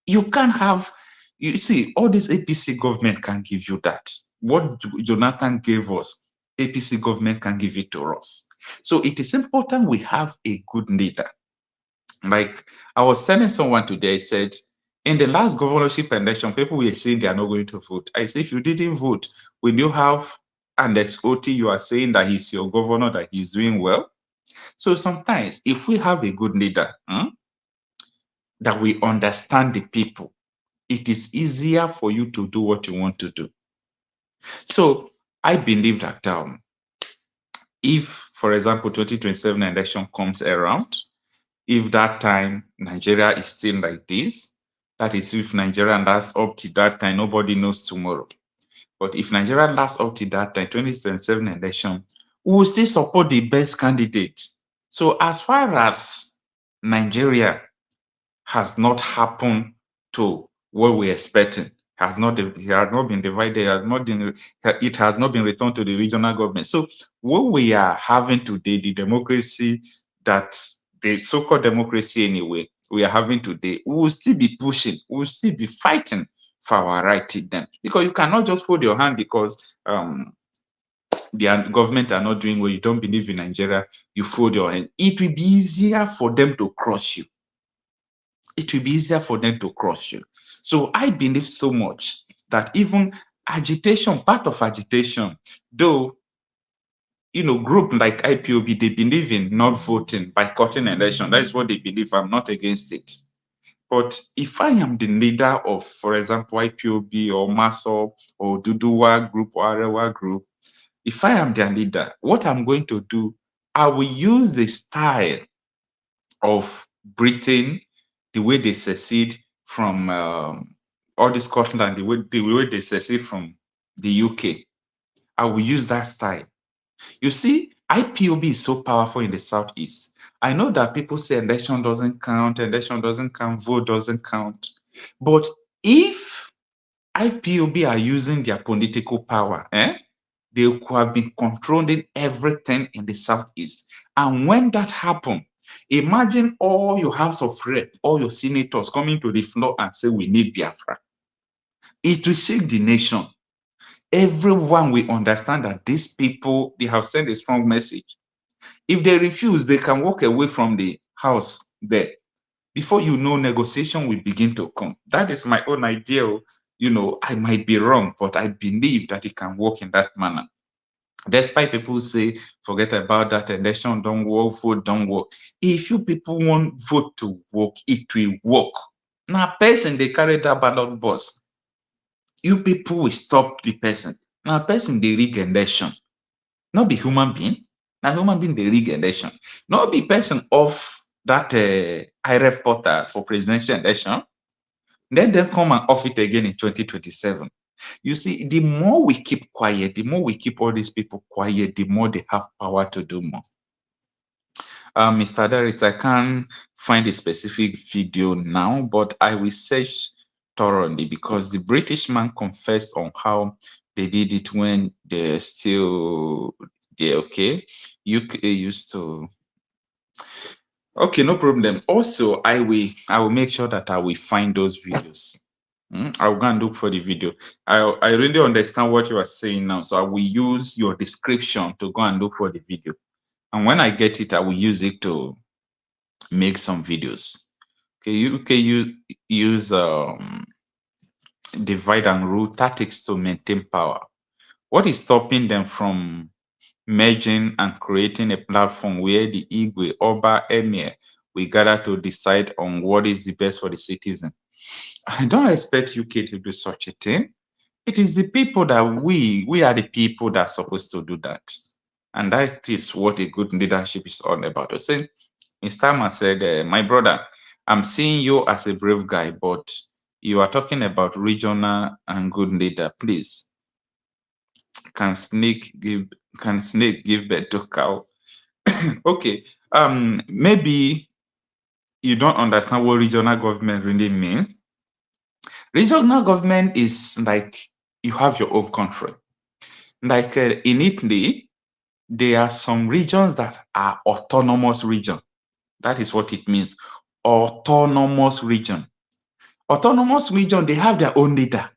You can't have, you see, all this APC government can give you that. What Jonathan gave us, APC government can give it to us. So it is important we have a good leader. Like I was telling someone today, I said, in the last governorship election, people were saying they are not going to vote. I said, if you didn't vote, will you have Alex Oti, you are saying that he's your governor, that he's doing well? So sometimes, if we have a good leader, that we understand the people, it is easier for you to do what you want to do. So I believe that if, for example, 2027 election comes around, if that time Nigeria is still like this, that is, if Nigeria lasts up to that time, nobody knows tomorrow. But if Nigeria lasts up to that time, 2027 election, we will still support the best candidate. So as far as Nigeria has not happened to what we're expecting, it has not been divided, it has not been returned to the regional government. So what we are having today, the democracy, that the so-called democracy anyway, we are having today, we will still be pushing, we will still be fighting for our right to them. Because you cannot just fold your hand because the government are not doing what you don't believe in Nigeria, you fold your hand. It will be easier for them to crush you. It will be easier for them to crush you. So I believe so much that even agitation, part of agitation, though, group like IPOB, they believe in not voting, boycotting election. That is what they believe. I'm not against it. But if I am the leader of, for example, IPOB or MASO or Duduwa group or Arewa group, if I am their leader, what I'm going to do, I will use the style of Britain, the way they secede from all this Scotland, the way they secede from the UK. I will use that style. You see, IPOB is so powerful in the Southeast. I know that people say election doesn't count, vote doesn't count. But if IPOB are using their political power, they could have been controlling everything in the Southeast. And when that happened, imagine all your House of Rep, all your senators coming to the floor and say, we need Biafra. It will shake the nation. Everyone will understand that these people, they have sent a strong message. If they refuse, they can walk away from the house there. Before you know, negotiation will begin to come. That is my own idea. I might be wrong, but I believe that it can work in that manner. Despite people say, forget about that, election don't work, vote don't work. If you people want vote to work, it will work. Now, person, they carry that ballot box. You people will stop the person. Now, person, they rig election. Not be human being. Now, human being, they rig election. Not be person of that IRF portal for presidential election. Let them come and off it again in 2027. You see, the more we keep quiet, the more we keep all these people quiet, the more they have power to do more. Mr. Darius, I can't find a specific video now, but I will search thoroughly because the British man confessed on how they did it when they're still there, okay? UK used to... Okay, no problem. Also, I will make sure that I will find those videos. I will go and look for the video. I really understand what you are saying now, so I will use your description to go and look for the video. And when I get it, I will use it to make some videos. Okay, you use divide and rule tactics to maintain power. What is stopping them from merging and creating a platform where the Igwe, Oba, Emir we gather to decide on what is the best for the citizen? I don't expect UK to do such a thing. It is the people that we are the people that are supposed to do that. And that is what a good leadership is all about. I say, Mr. Tama said, my brother, I'm seeing you as a brave guy, but you are talking about regional and good leader. Please, can snake give birth to cow? Okay, maybe you don't understand what regional government really means. Regional government is like you have your own country. Like in Italy, there are some regions that are autonomous region. That is what it means. Autonomous region. Autonomous region, they have their own leader.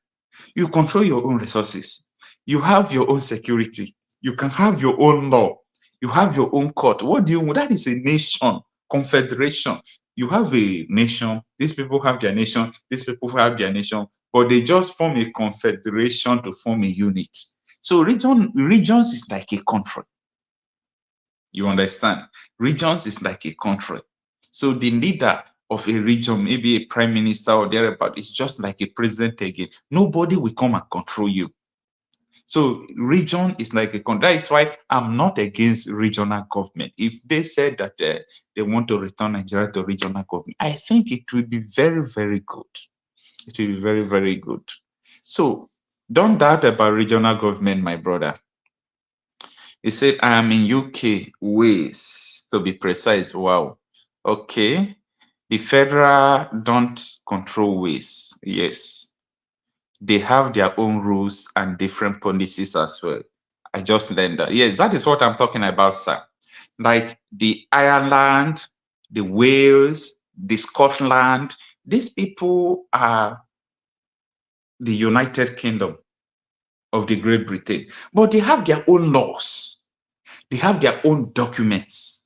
You control your own resources. You have your own security. You can have your own law. You have your own court. What do you want? That is a nation, confederation. You have a nation. These people have their nation. These people have their nation. But they just form a confederation to form a unit. So regions is like a country. You understand? Regions is like a country. So the leader of a region, maybe a prime minister or thereabout, it's just like a president again. Nobody will come and control you. So region is like a country. That's why I'm not against regional government. If they said that they want to return Nigeria to regional government, I think it would be very, very good. It will be very, very good. So don't doubt about regional government, my brother. He said, I am in UK, Wales, to be precise. Wow. Okay. The federal don't control Wales. Yes. They have their own rules and different policies as well. I just learned that. Yes, that is what I'm talking about, sir. Like the Ireland, the Wales, the Scotland, these people are the United Kingdom of the Great Britain, but they have their own laws. They have their own documents.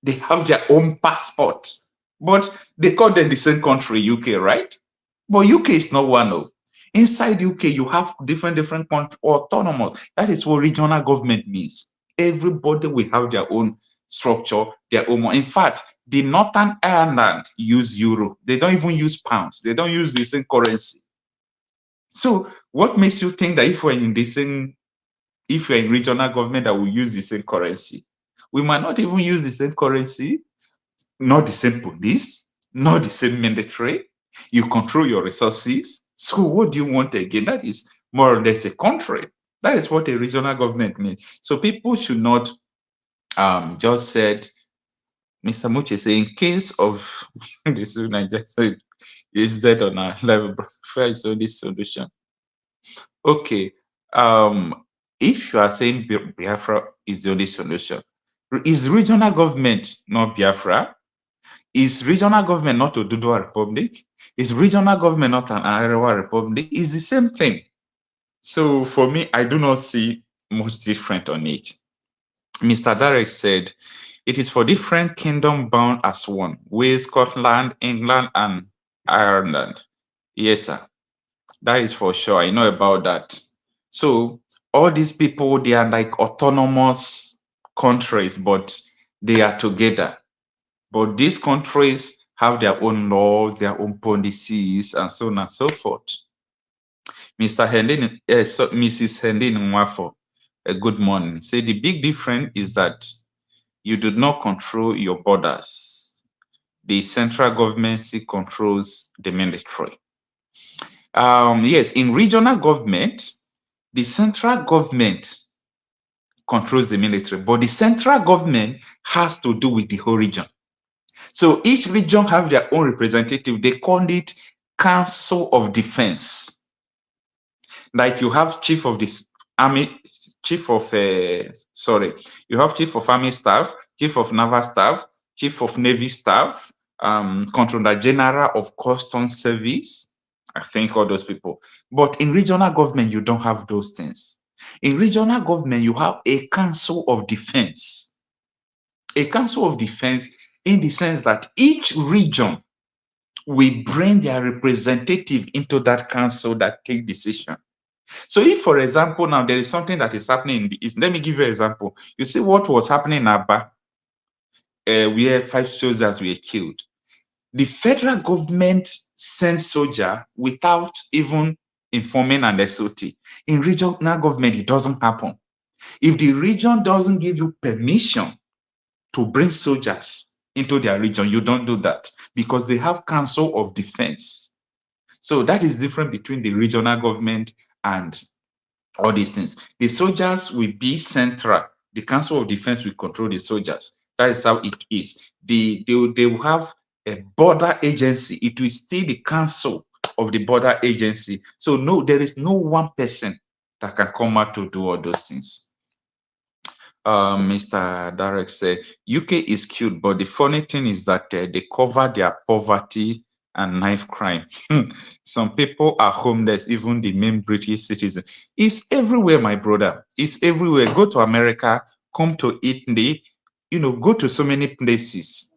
They have their own passport, but they call them the same country, UK, right? But UK is not one of. Inside UK, you have different countries, autonomous. That is what regional government means. Everybody will have their own structure, their own. In fact, the Northern Ireland use euro. They don't even use pounds. They don't use the same currency. So, what makes you think that if we're in the same, if you're in regional government, that will use the same currency? We might not even use the same currency, not the same police, not the same military. You control your resources. So what do you want again? That is more or less a country. That is what a regional government means. So people should not just said, Mr. Muche say, in case of this, I just said, is that on our level? Fair is only solution. Okay. If you are saying Biafra is the only solution, is regional government not Biafra? Is regional government not Oduduwa Republic? Is regional government not an Arewa Republic? It's the same thing. So for me, I do not see much different on it. Mr. Derek said, it is for different kingdom bound as one, Wales, Scotland, England, and Ireland. Yes, sir. That is for sure. I know about that. So all these people, they are like autonomous countries, but they are together. But these countries have their own laws, their own policies, and so on and so forth. Mr. Helen, Mrs. Helen Nwafo, good morning. Say the big difference is that you do not control your borders. The central government still controls the military. Yes, in regional government, the central government controls the military, but the central government has to do with the whole region. So each region have their own representative. They call it Council of Defense. Like you have chief of this army, chief of you have chief of army staff, chief of naval staff, chief of navy staff, controller general of customs service. I think all those people. But in regional government, you don't have those things. In regional government, you have a Council of Defense. A Council of Defense in the sense that each region will bring their representative into that council that take decision. So if, for example, now there is something that is happening in the East, let me give you an example. You see what was happening in Aba, where 5 soldiers were killed. The federal government sent soldiers without even informing an SOT. In regional government, it doesn't happen. If the region doesn't give you permission to bring soldiers into their region, you don't do that because they have Council of Defense. So that is different between the regional government and all these things. The soldiers will be central. The Council of Defense will control the soldiers. That is how it is. They will have a border agency. It will still the Council of the Border Agency. So no, there is no one person that can come out to do all those things. Mr. Derek said, UK is cute, but the funny thing is that they cover their poverty and knife crime. Some people are homeless, even the main British citizen. It's everywhere, my brother. It's everywhere. Go to America, come to Italy, go to so many places.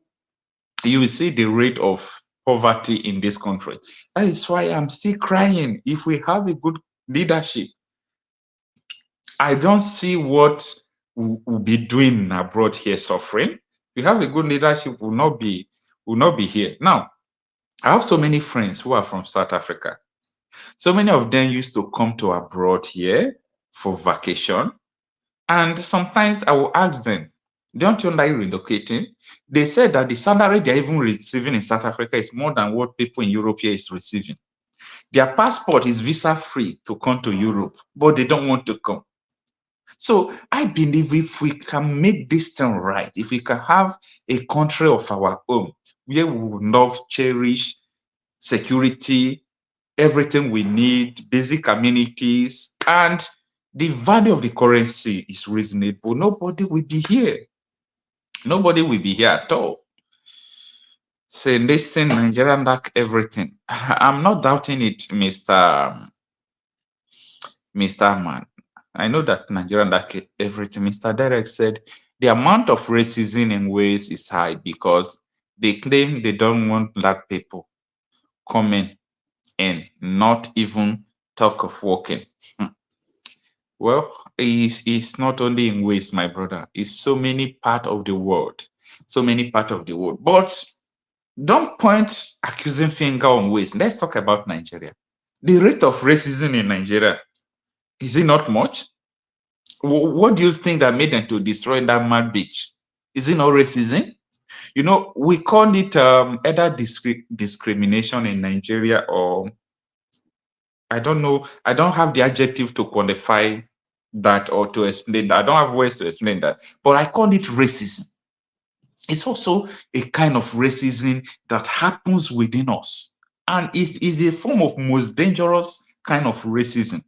You will see the rate of poverty in this country. That is why I'm still crying. If we have a good leadership, I don't see what we'll be doing abroad here suffering. If we have a good leadership, will not be here. Now, I have so many friends who are from South Africa. So many of them used to come to abroad here for vacation. And sometimes I will ask them, don't you like relocating? They said that the salary they're even receiving in South Africa is more than what people in Europe here is receiving. Their passport is visa free to come to Europe, but they don't want to come. So I believe if we can make this thing right, if we can have a country of our own, where we will love, cherish security, everything we need, basic amenities, and the value of the currency is reasonable, nobody will be here. Nobody will be here at all. Say, listen, Nigerian lack everything. I'm not doubting it, Mr. Man. I know that Nigerian lack everything. Mr. Derek said the amount of racism in Wales is high because they claim they don't want black people coming in, not even talk of working. Well, it's not only in Wales, my brother. It's so many part of the world. So many part of the world. But don't point accusing finger on Wales. Let's talk about Nigeria. The rate of racism in Nigeria, is it not much? What do you think that made them to destroy that mad beach? Is it not racism? You know, we call it either discrimination in Nigeria, or I don't know. I don't have the adjective to qualify that or to explain that. I don't have words to explain that, but I call it racism. It's also a kind of racism that happens within us, and it is a form of most dangerous kind of racism.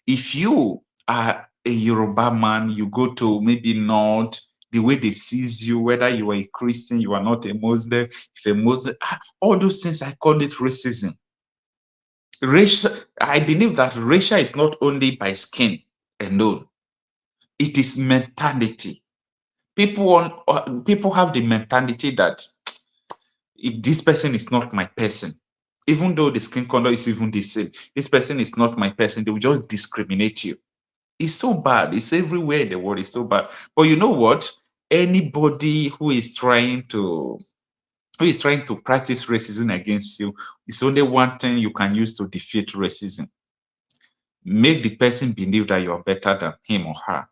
If you are a Yoruba man, you go to maybe North, the way they sees you, whether you are a Christian, you are not a Muslim, if a Muslim, all those things, I call it racism. Racial, I believe that racial is not only by skin alone, it is mentality. People have the mentality that if this person is not my person, even though the skin color is even the same, this person is not my person, they will just discriminate you. It's so bad. It's everywhere in the world. It's so bad. But you know what? Anybody who is trying to practice racism against you, it's only one thing you can use to defeat racism. Make the person believe that you're better than him or her.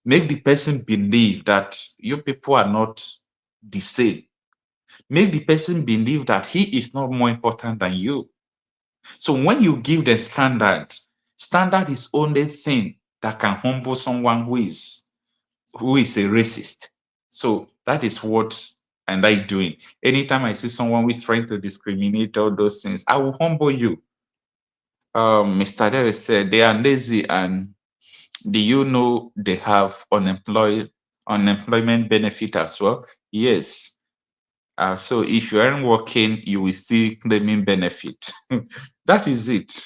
Make the person believe that you people are not the same. Make the person believe that he is not more important than you. So when you give them standard is only thing that can humble someone who is a racist. So that is what I like doing. Anytime I see someone who is trying to discriminate all those things, I will humble you. Mr. Derek said they are lazy, and do you know they have unemployment benefit as well? Yes. So if you aren't working, you will still claiming benefit. That is it.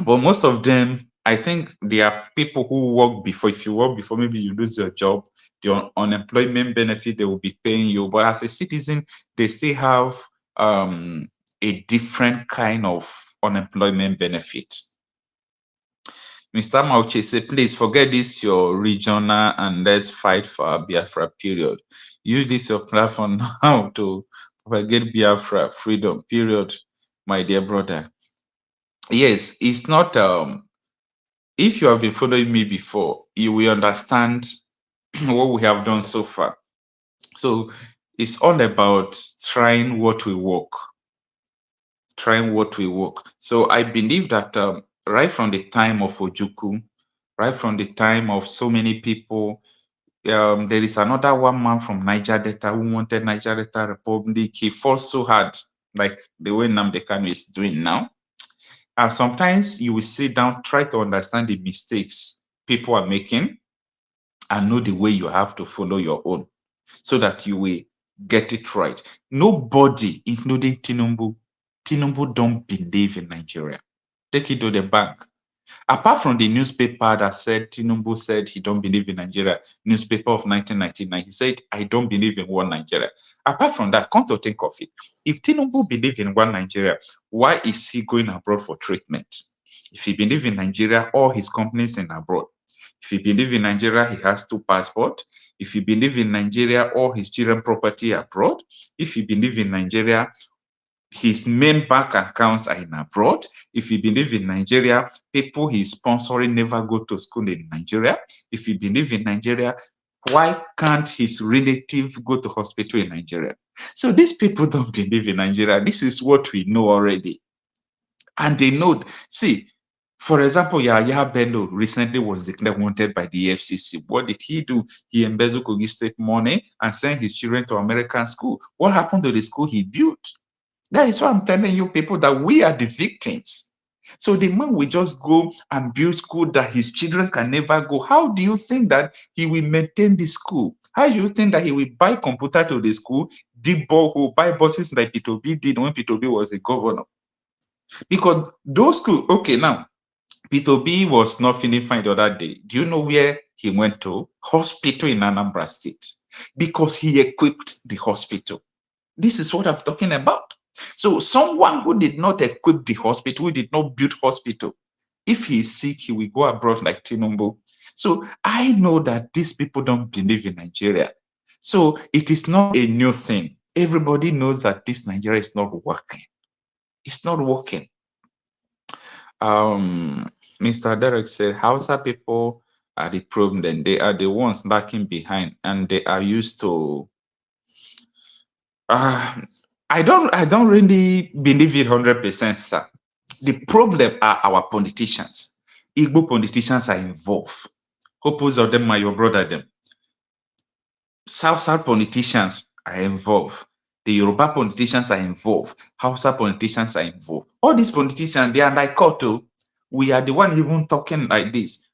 But most of them, I think there are people who work before. If you work before, maybe you lose your job, the unemployment benefit they will be paying you. But as a citizen, they still have a different kind of unemployment benefit. Mr. Mauche said, please forget this your regional and let's fight for our Biafra period. Use this your platform now to propagate Biafra freedom period, my dear brother. Yes, it's not if you have been following me before, you will understand what we have done so far. So it's all about trying what will work. Trying what will work. So I believe that right from the time of Ojukwu, right from the time of so many people, there is another one man from Niger Delta who wanted Niger Delta Republic. He fought so hard, like the way Nnamdi Kanu is doing now. And sometimes you will sit down, try to understand the mistakes people are making, and know the way you have to follow your own so that you will get it right. Nobody, including Tinubu don't believe in Nigeria. Take it to the bank. Apart from the newspaper that said Tinubu said he don't believe in Nigeria, newspaper of 1999, he said, I don't believe in one Nigeria. Apart from that, come to think of it, if Tinubu believed in one Nigeria, why is he going abroad for treatment? If he believes in Nigeria, all his companies in abroad. If he believe in Nigeria, he has two passports. If he believe in Nigeria, all his children property abroad. If he believe in Nigeria, his main bank accounts are in abroad. If he believe in Nigeria, people he's sponsoring never go to school in Nigeria. If he believe in Nigeria, why can't his relative go to hospital in Nigeria? So these people don't believe in Nigeria. This is what we know already. And they know, see, for example, Yahya Bello recently was declared wanted by the FCC. What did he do? He embezzled Kogi State money and sent his children to American school. What happened to the school he built? That is why I'm telling you people that we are the victims. So the man will just go and build school that his children can never go. How do you think that he will maintain the school? How do you think that he will buy computer to the school, dig borehole, buy buses like P2B did when P2B was the governor? Because those schools, okay, now, P2B was not feeling fine the other day. Do you know where he went to? Hospital in Anambra State. Because he equipped the hospital. This is what I'm talking about. So someone who did not equip the hospital, who did not build hospital, if he is sick, he will go abroad like Tinubu. So I know that these people don't believe in Nigeria. So it is not a new thing. Everybody knows that this Nigeria is not working. It's not working. Mr. Derek said, Hausa people are the problem. Then they are the ones lacking behind, and they are used to. I don't really believe it 100%, sir. The problem are our politicians. Igbo politicians are involved. Couples of them are your brother them. South politicians are involved. The Yoruba politicians are involved. Hausa politicians are involved. All these politicians, they are like Koto. We are the one even talking like this.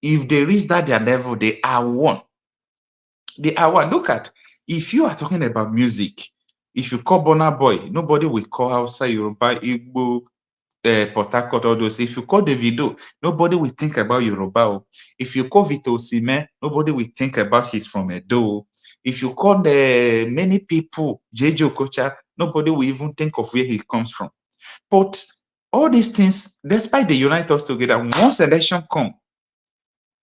If they reach that their level, they are one. They are one. Look at, if you are talking about music, if you call Burna Boy, nobody will call Hausa, Yoruba, Igbo, Port Harcourt, all those. If you call Davido, nobody will think about Yoruba. If you call Vito Osimhen, nobody will think about he's from Edo. If you call many people JJ Okocha, nobody will even think of where he comes from. But all these things, despite they unite us together, once election come,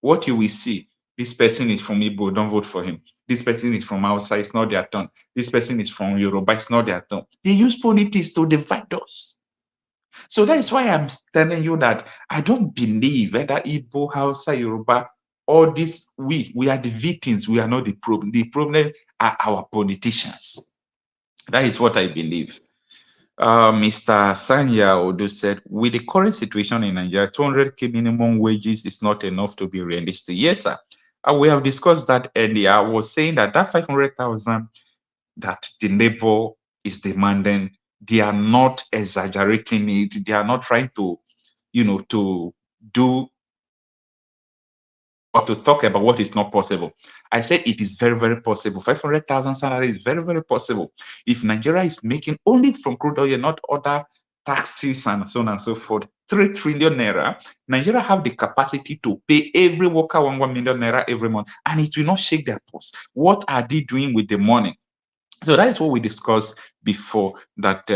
what you will see, this person is from Igbo, don't vote for him. This person is from outside, it's not their turn. This person is from Yoruba, it's not their turn. They use politics to divide us. So that is why I'm telling you that I don't believe whether Igbo, Hausa, Yoruba, all this, we are the victims, we are not the problem. The problem are our politicians. That is what I believe. Mr. Sanya Odo said, with the current situation in Nigeria, 200k minimum wages is not enough to be realistic. Yes, sir. We have discussed that earlier. I was saying that 500,000 that the labor is demanding, they are not exaggerating it. They are not trying to, to do or to talk about what is not possible. I said it is very, very possible. 500,000 salary is very, very possible. If Nigeria is making only from crude oil, not other taxes and so on and so forth, 3 trillion naira, Nigeria have the capacity to pay every worker 1 million naira every month, and it will not shake their pulse. What are they doing with the money? So that is what we discussed before, that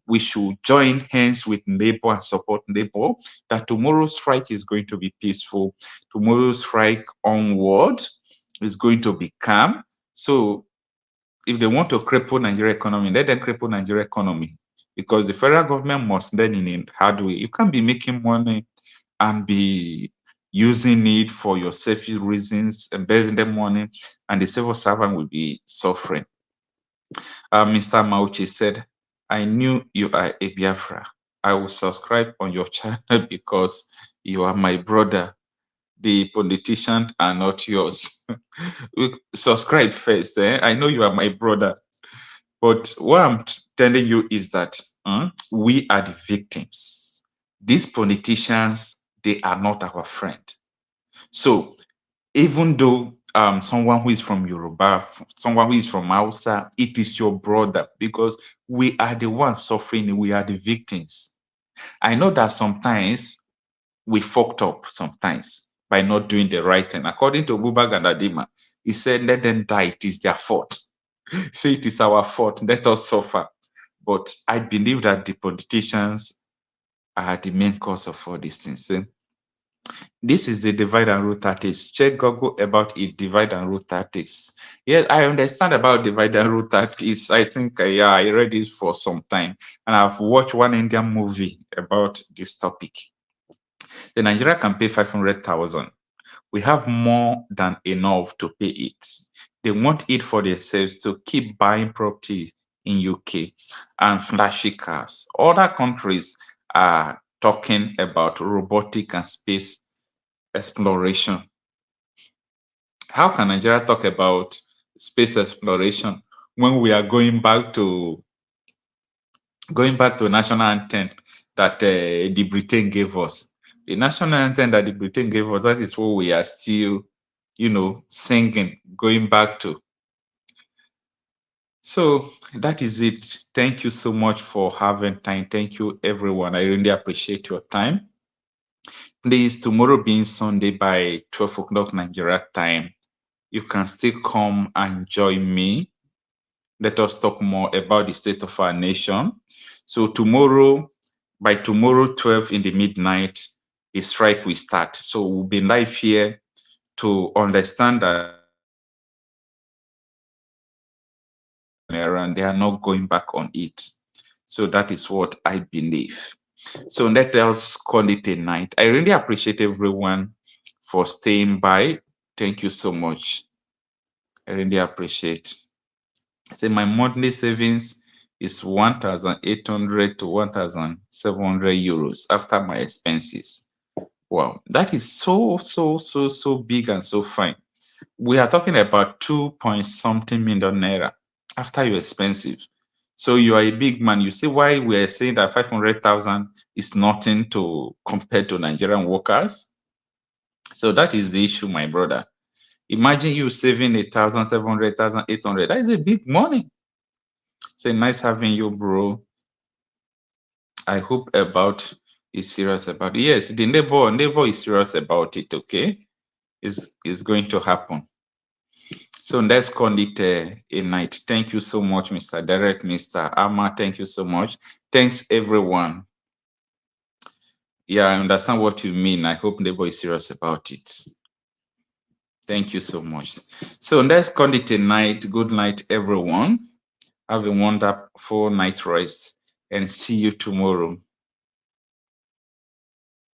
we should join hands with labor and support labor, that tomorrow's strike is going to be peaceful. Tomorrow's strike onward is going to be calm. So if they want to cripple Nigeria economy, let them cripple Nigeria economy, because the federal government must learn in a hard way. You can't be making money and be using it for your selfish reasons, embezzling the money, and the civil servant will be suffering. Mr. Mauchi said, I knew you are a Biafra. I will subscribe on your channel because you are my brother. The politicians are not yours. Subscribe first. I know you are my brother. But what I'm telling you is that we are the victims. These politicians, they are not our friend. So even though someone who is from Yoruba, someone who is from Hausa, it is your brother, because we are the ones suffering, we are the victims. I know that sometimes we fucked up sometimes by not doing the right thing. According to Buba Gadadima, he said, let them die, it is their fault. Say it is our fault, let us suffer. But I believe that the politicians are the main cause of all these things. This is the divide and rule tactics. Check Google about it, divide and rule tactics. Yes, I understand about divide and rule tactics. I think yeah, I read it for some time, and I've watched one Indian movie about this topic. The Nigeria can pay 500,000. We have more than enough to pay it. They want it for themselves to keep buying property in UK and flashy cars. Other countries are talking about robotic and space exploration. How can Nigeria talk about space exploration when we are going back to national anthem that the Britain gave us? The national anthem that the Britain gave us, that is what we are still, singing, going back to. So that is it. Thank you so much for having time. Thank you, everyone. I really appreciate your time. Please, tomorrow being Sunday by 12 o'clock Nigeria time, you can still come and join me. Let us talk more about the state of our nation. So by tomorrow, 12 in the midnight, the strike will start. So we'll be live here to understand that and they are not going back on it. So that is what I believe. So let us call it a night. I really appreciate everyone for staying by. Thank you so much. I really appreciate. So my monthly savings is 1,800 to 1,700 euros after my expenses. Wow, that is so big and so fine. We are talking about 2 point something million naira after your expenses. So you are a big man. You see why we are saying that 500,000 is nothing to compare to Nigerian workers. So that is the issue, my brother. Imagine you saving 1,700, 1,800. That is a big money. Say nice having you, bro. I hope about is serious about it. Yes, the neighbor is serious about it. Okay, is going to happen. So let's call it a night. Thank you so much, Mr. Derek, Mr. Ama. Thank you so much. Thanks, everyone. Yeah, I understand what you mean. I hope neighbor is serious about it. Thank you so much. So let's call it a night. Good night, everyone. Have a wonderful night rest and see you tomorrow.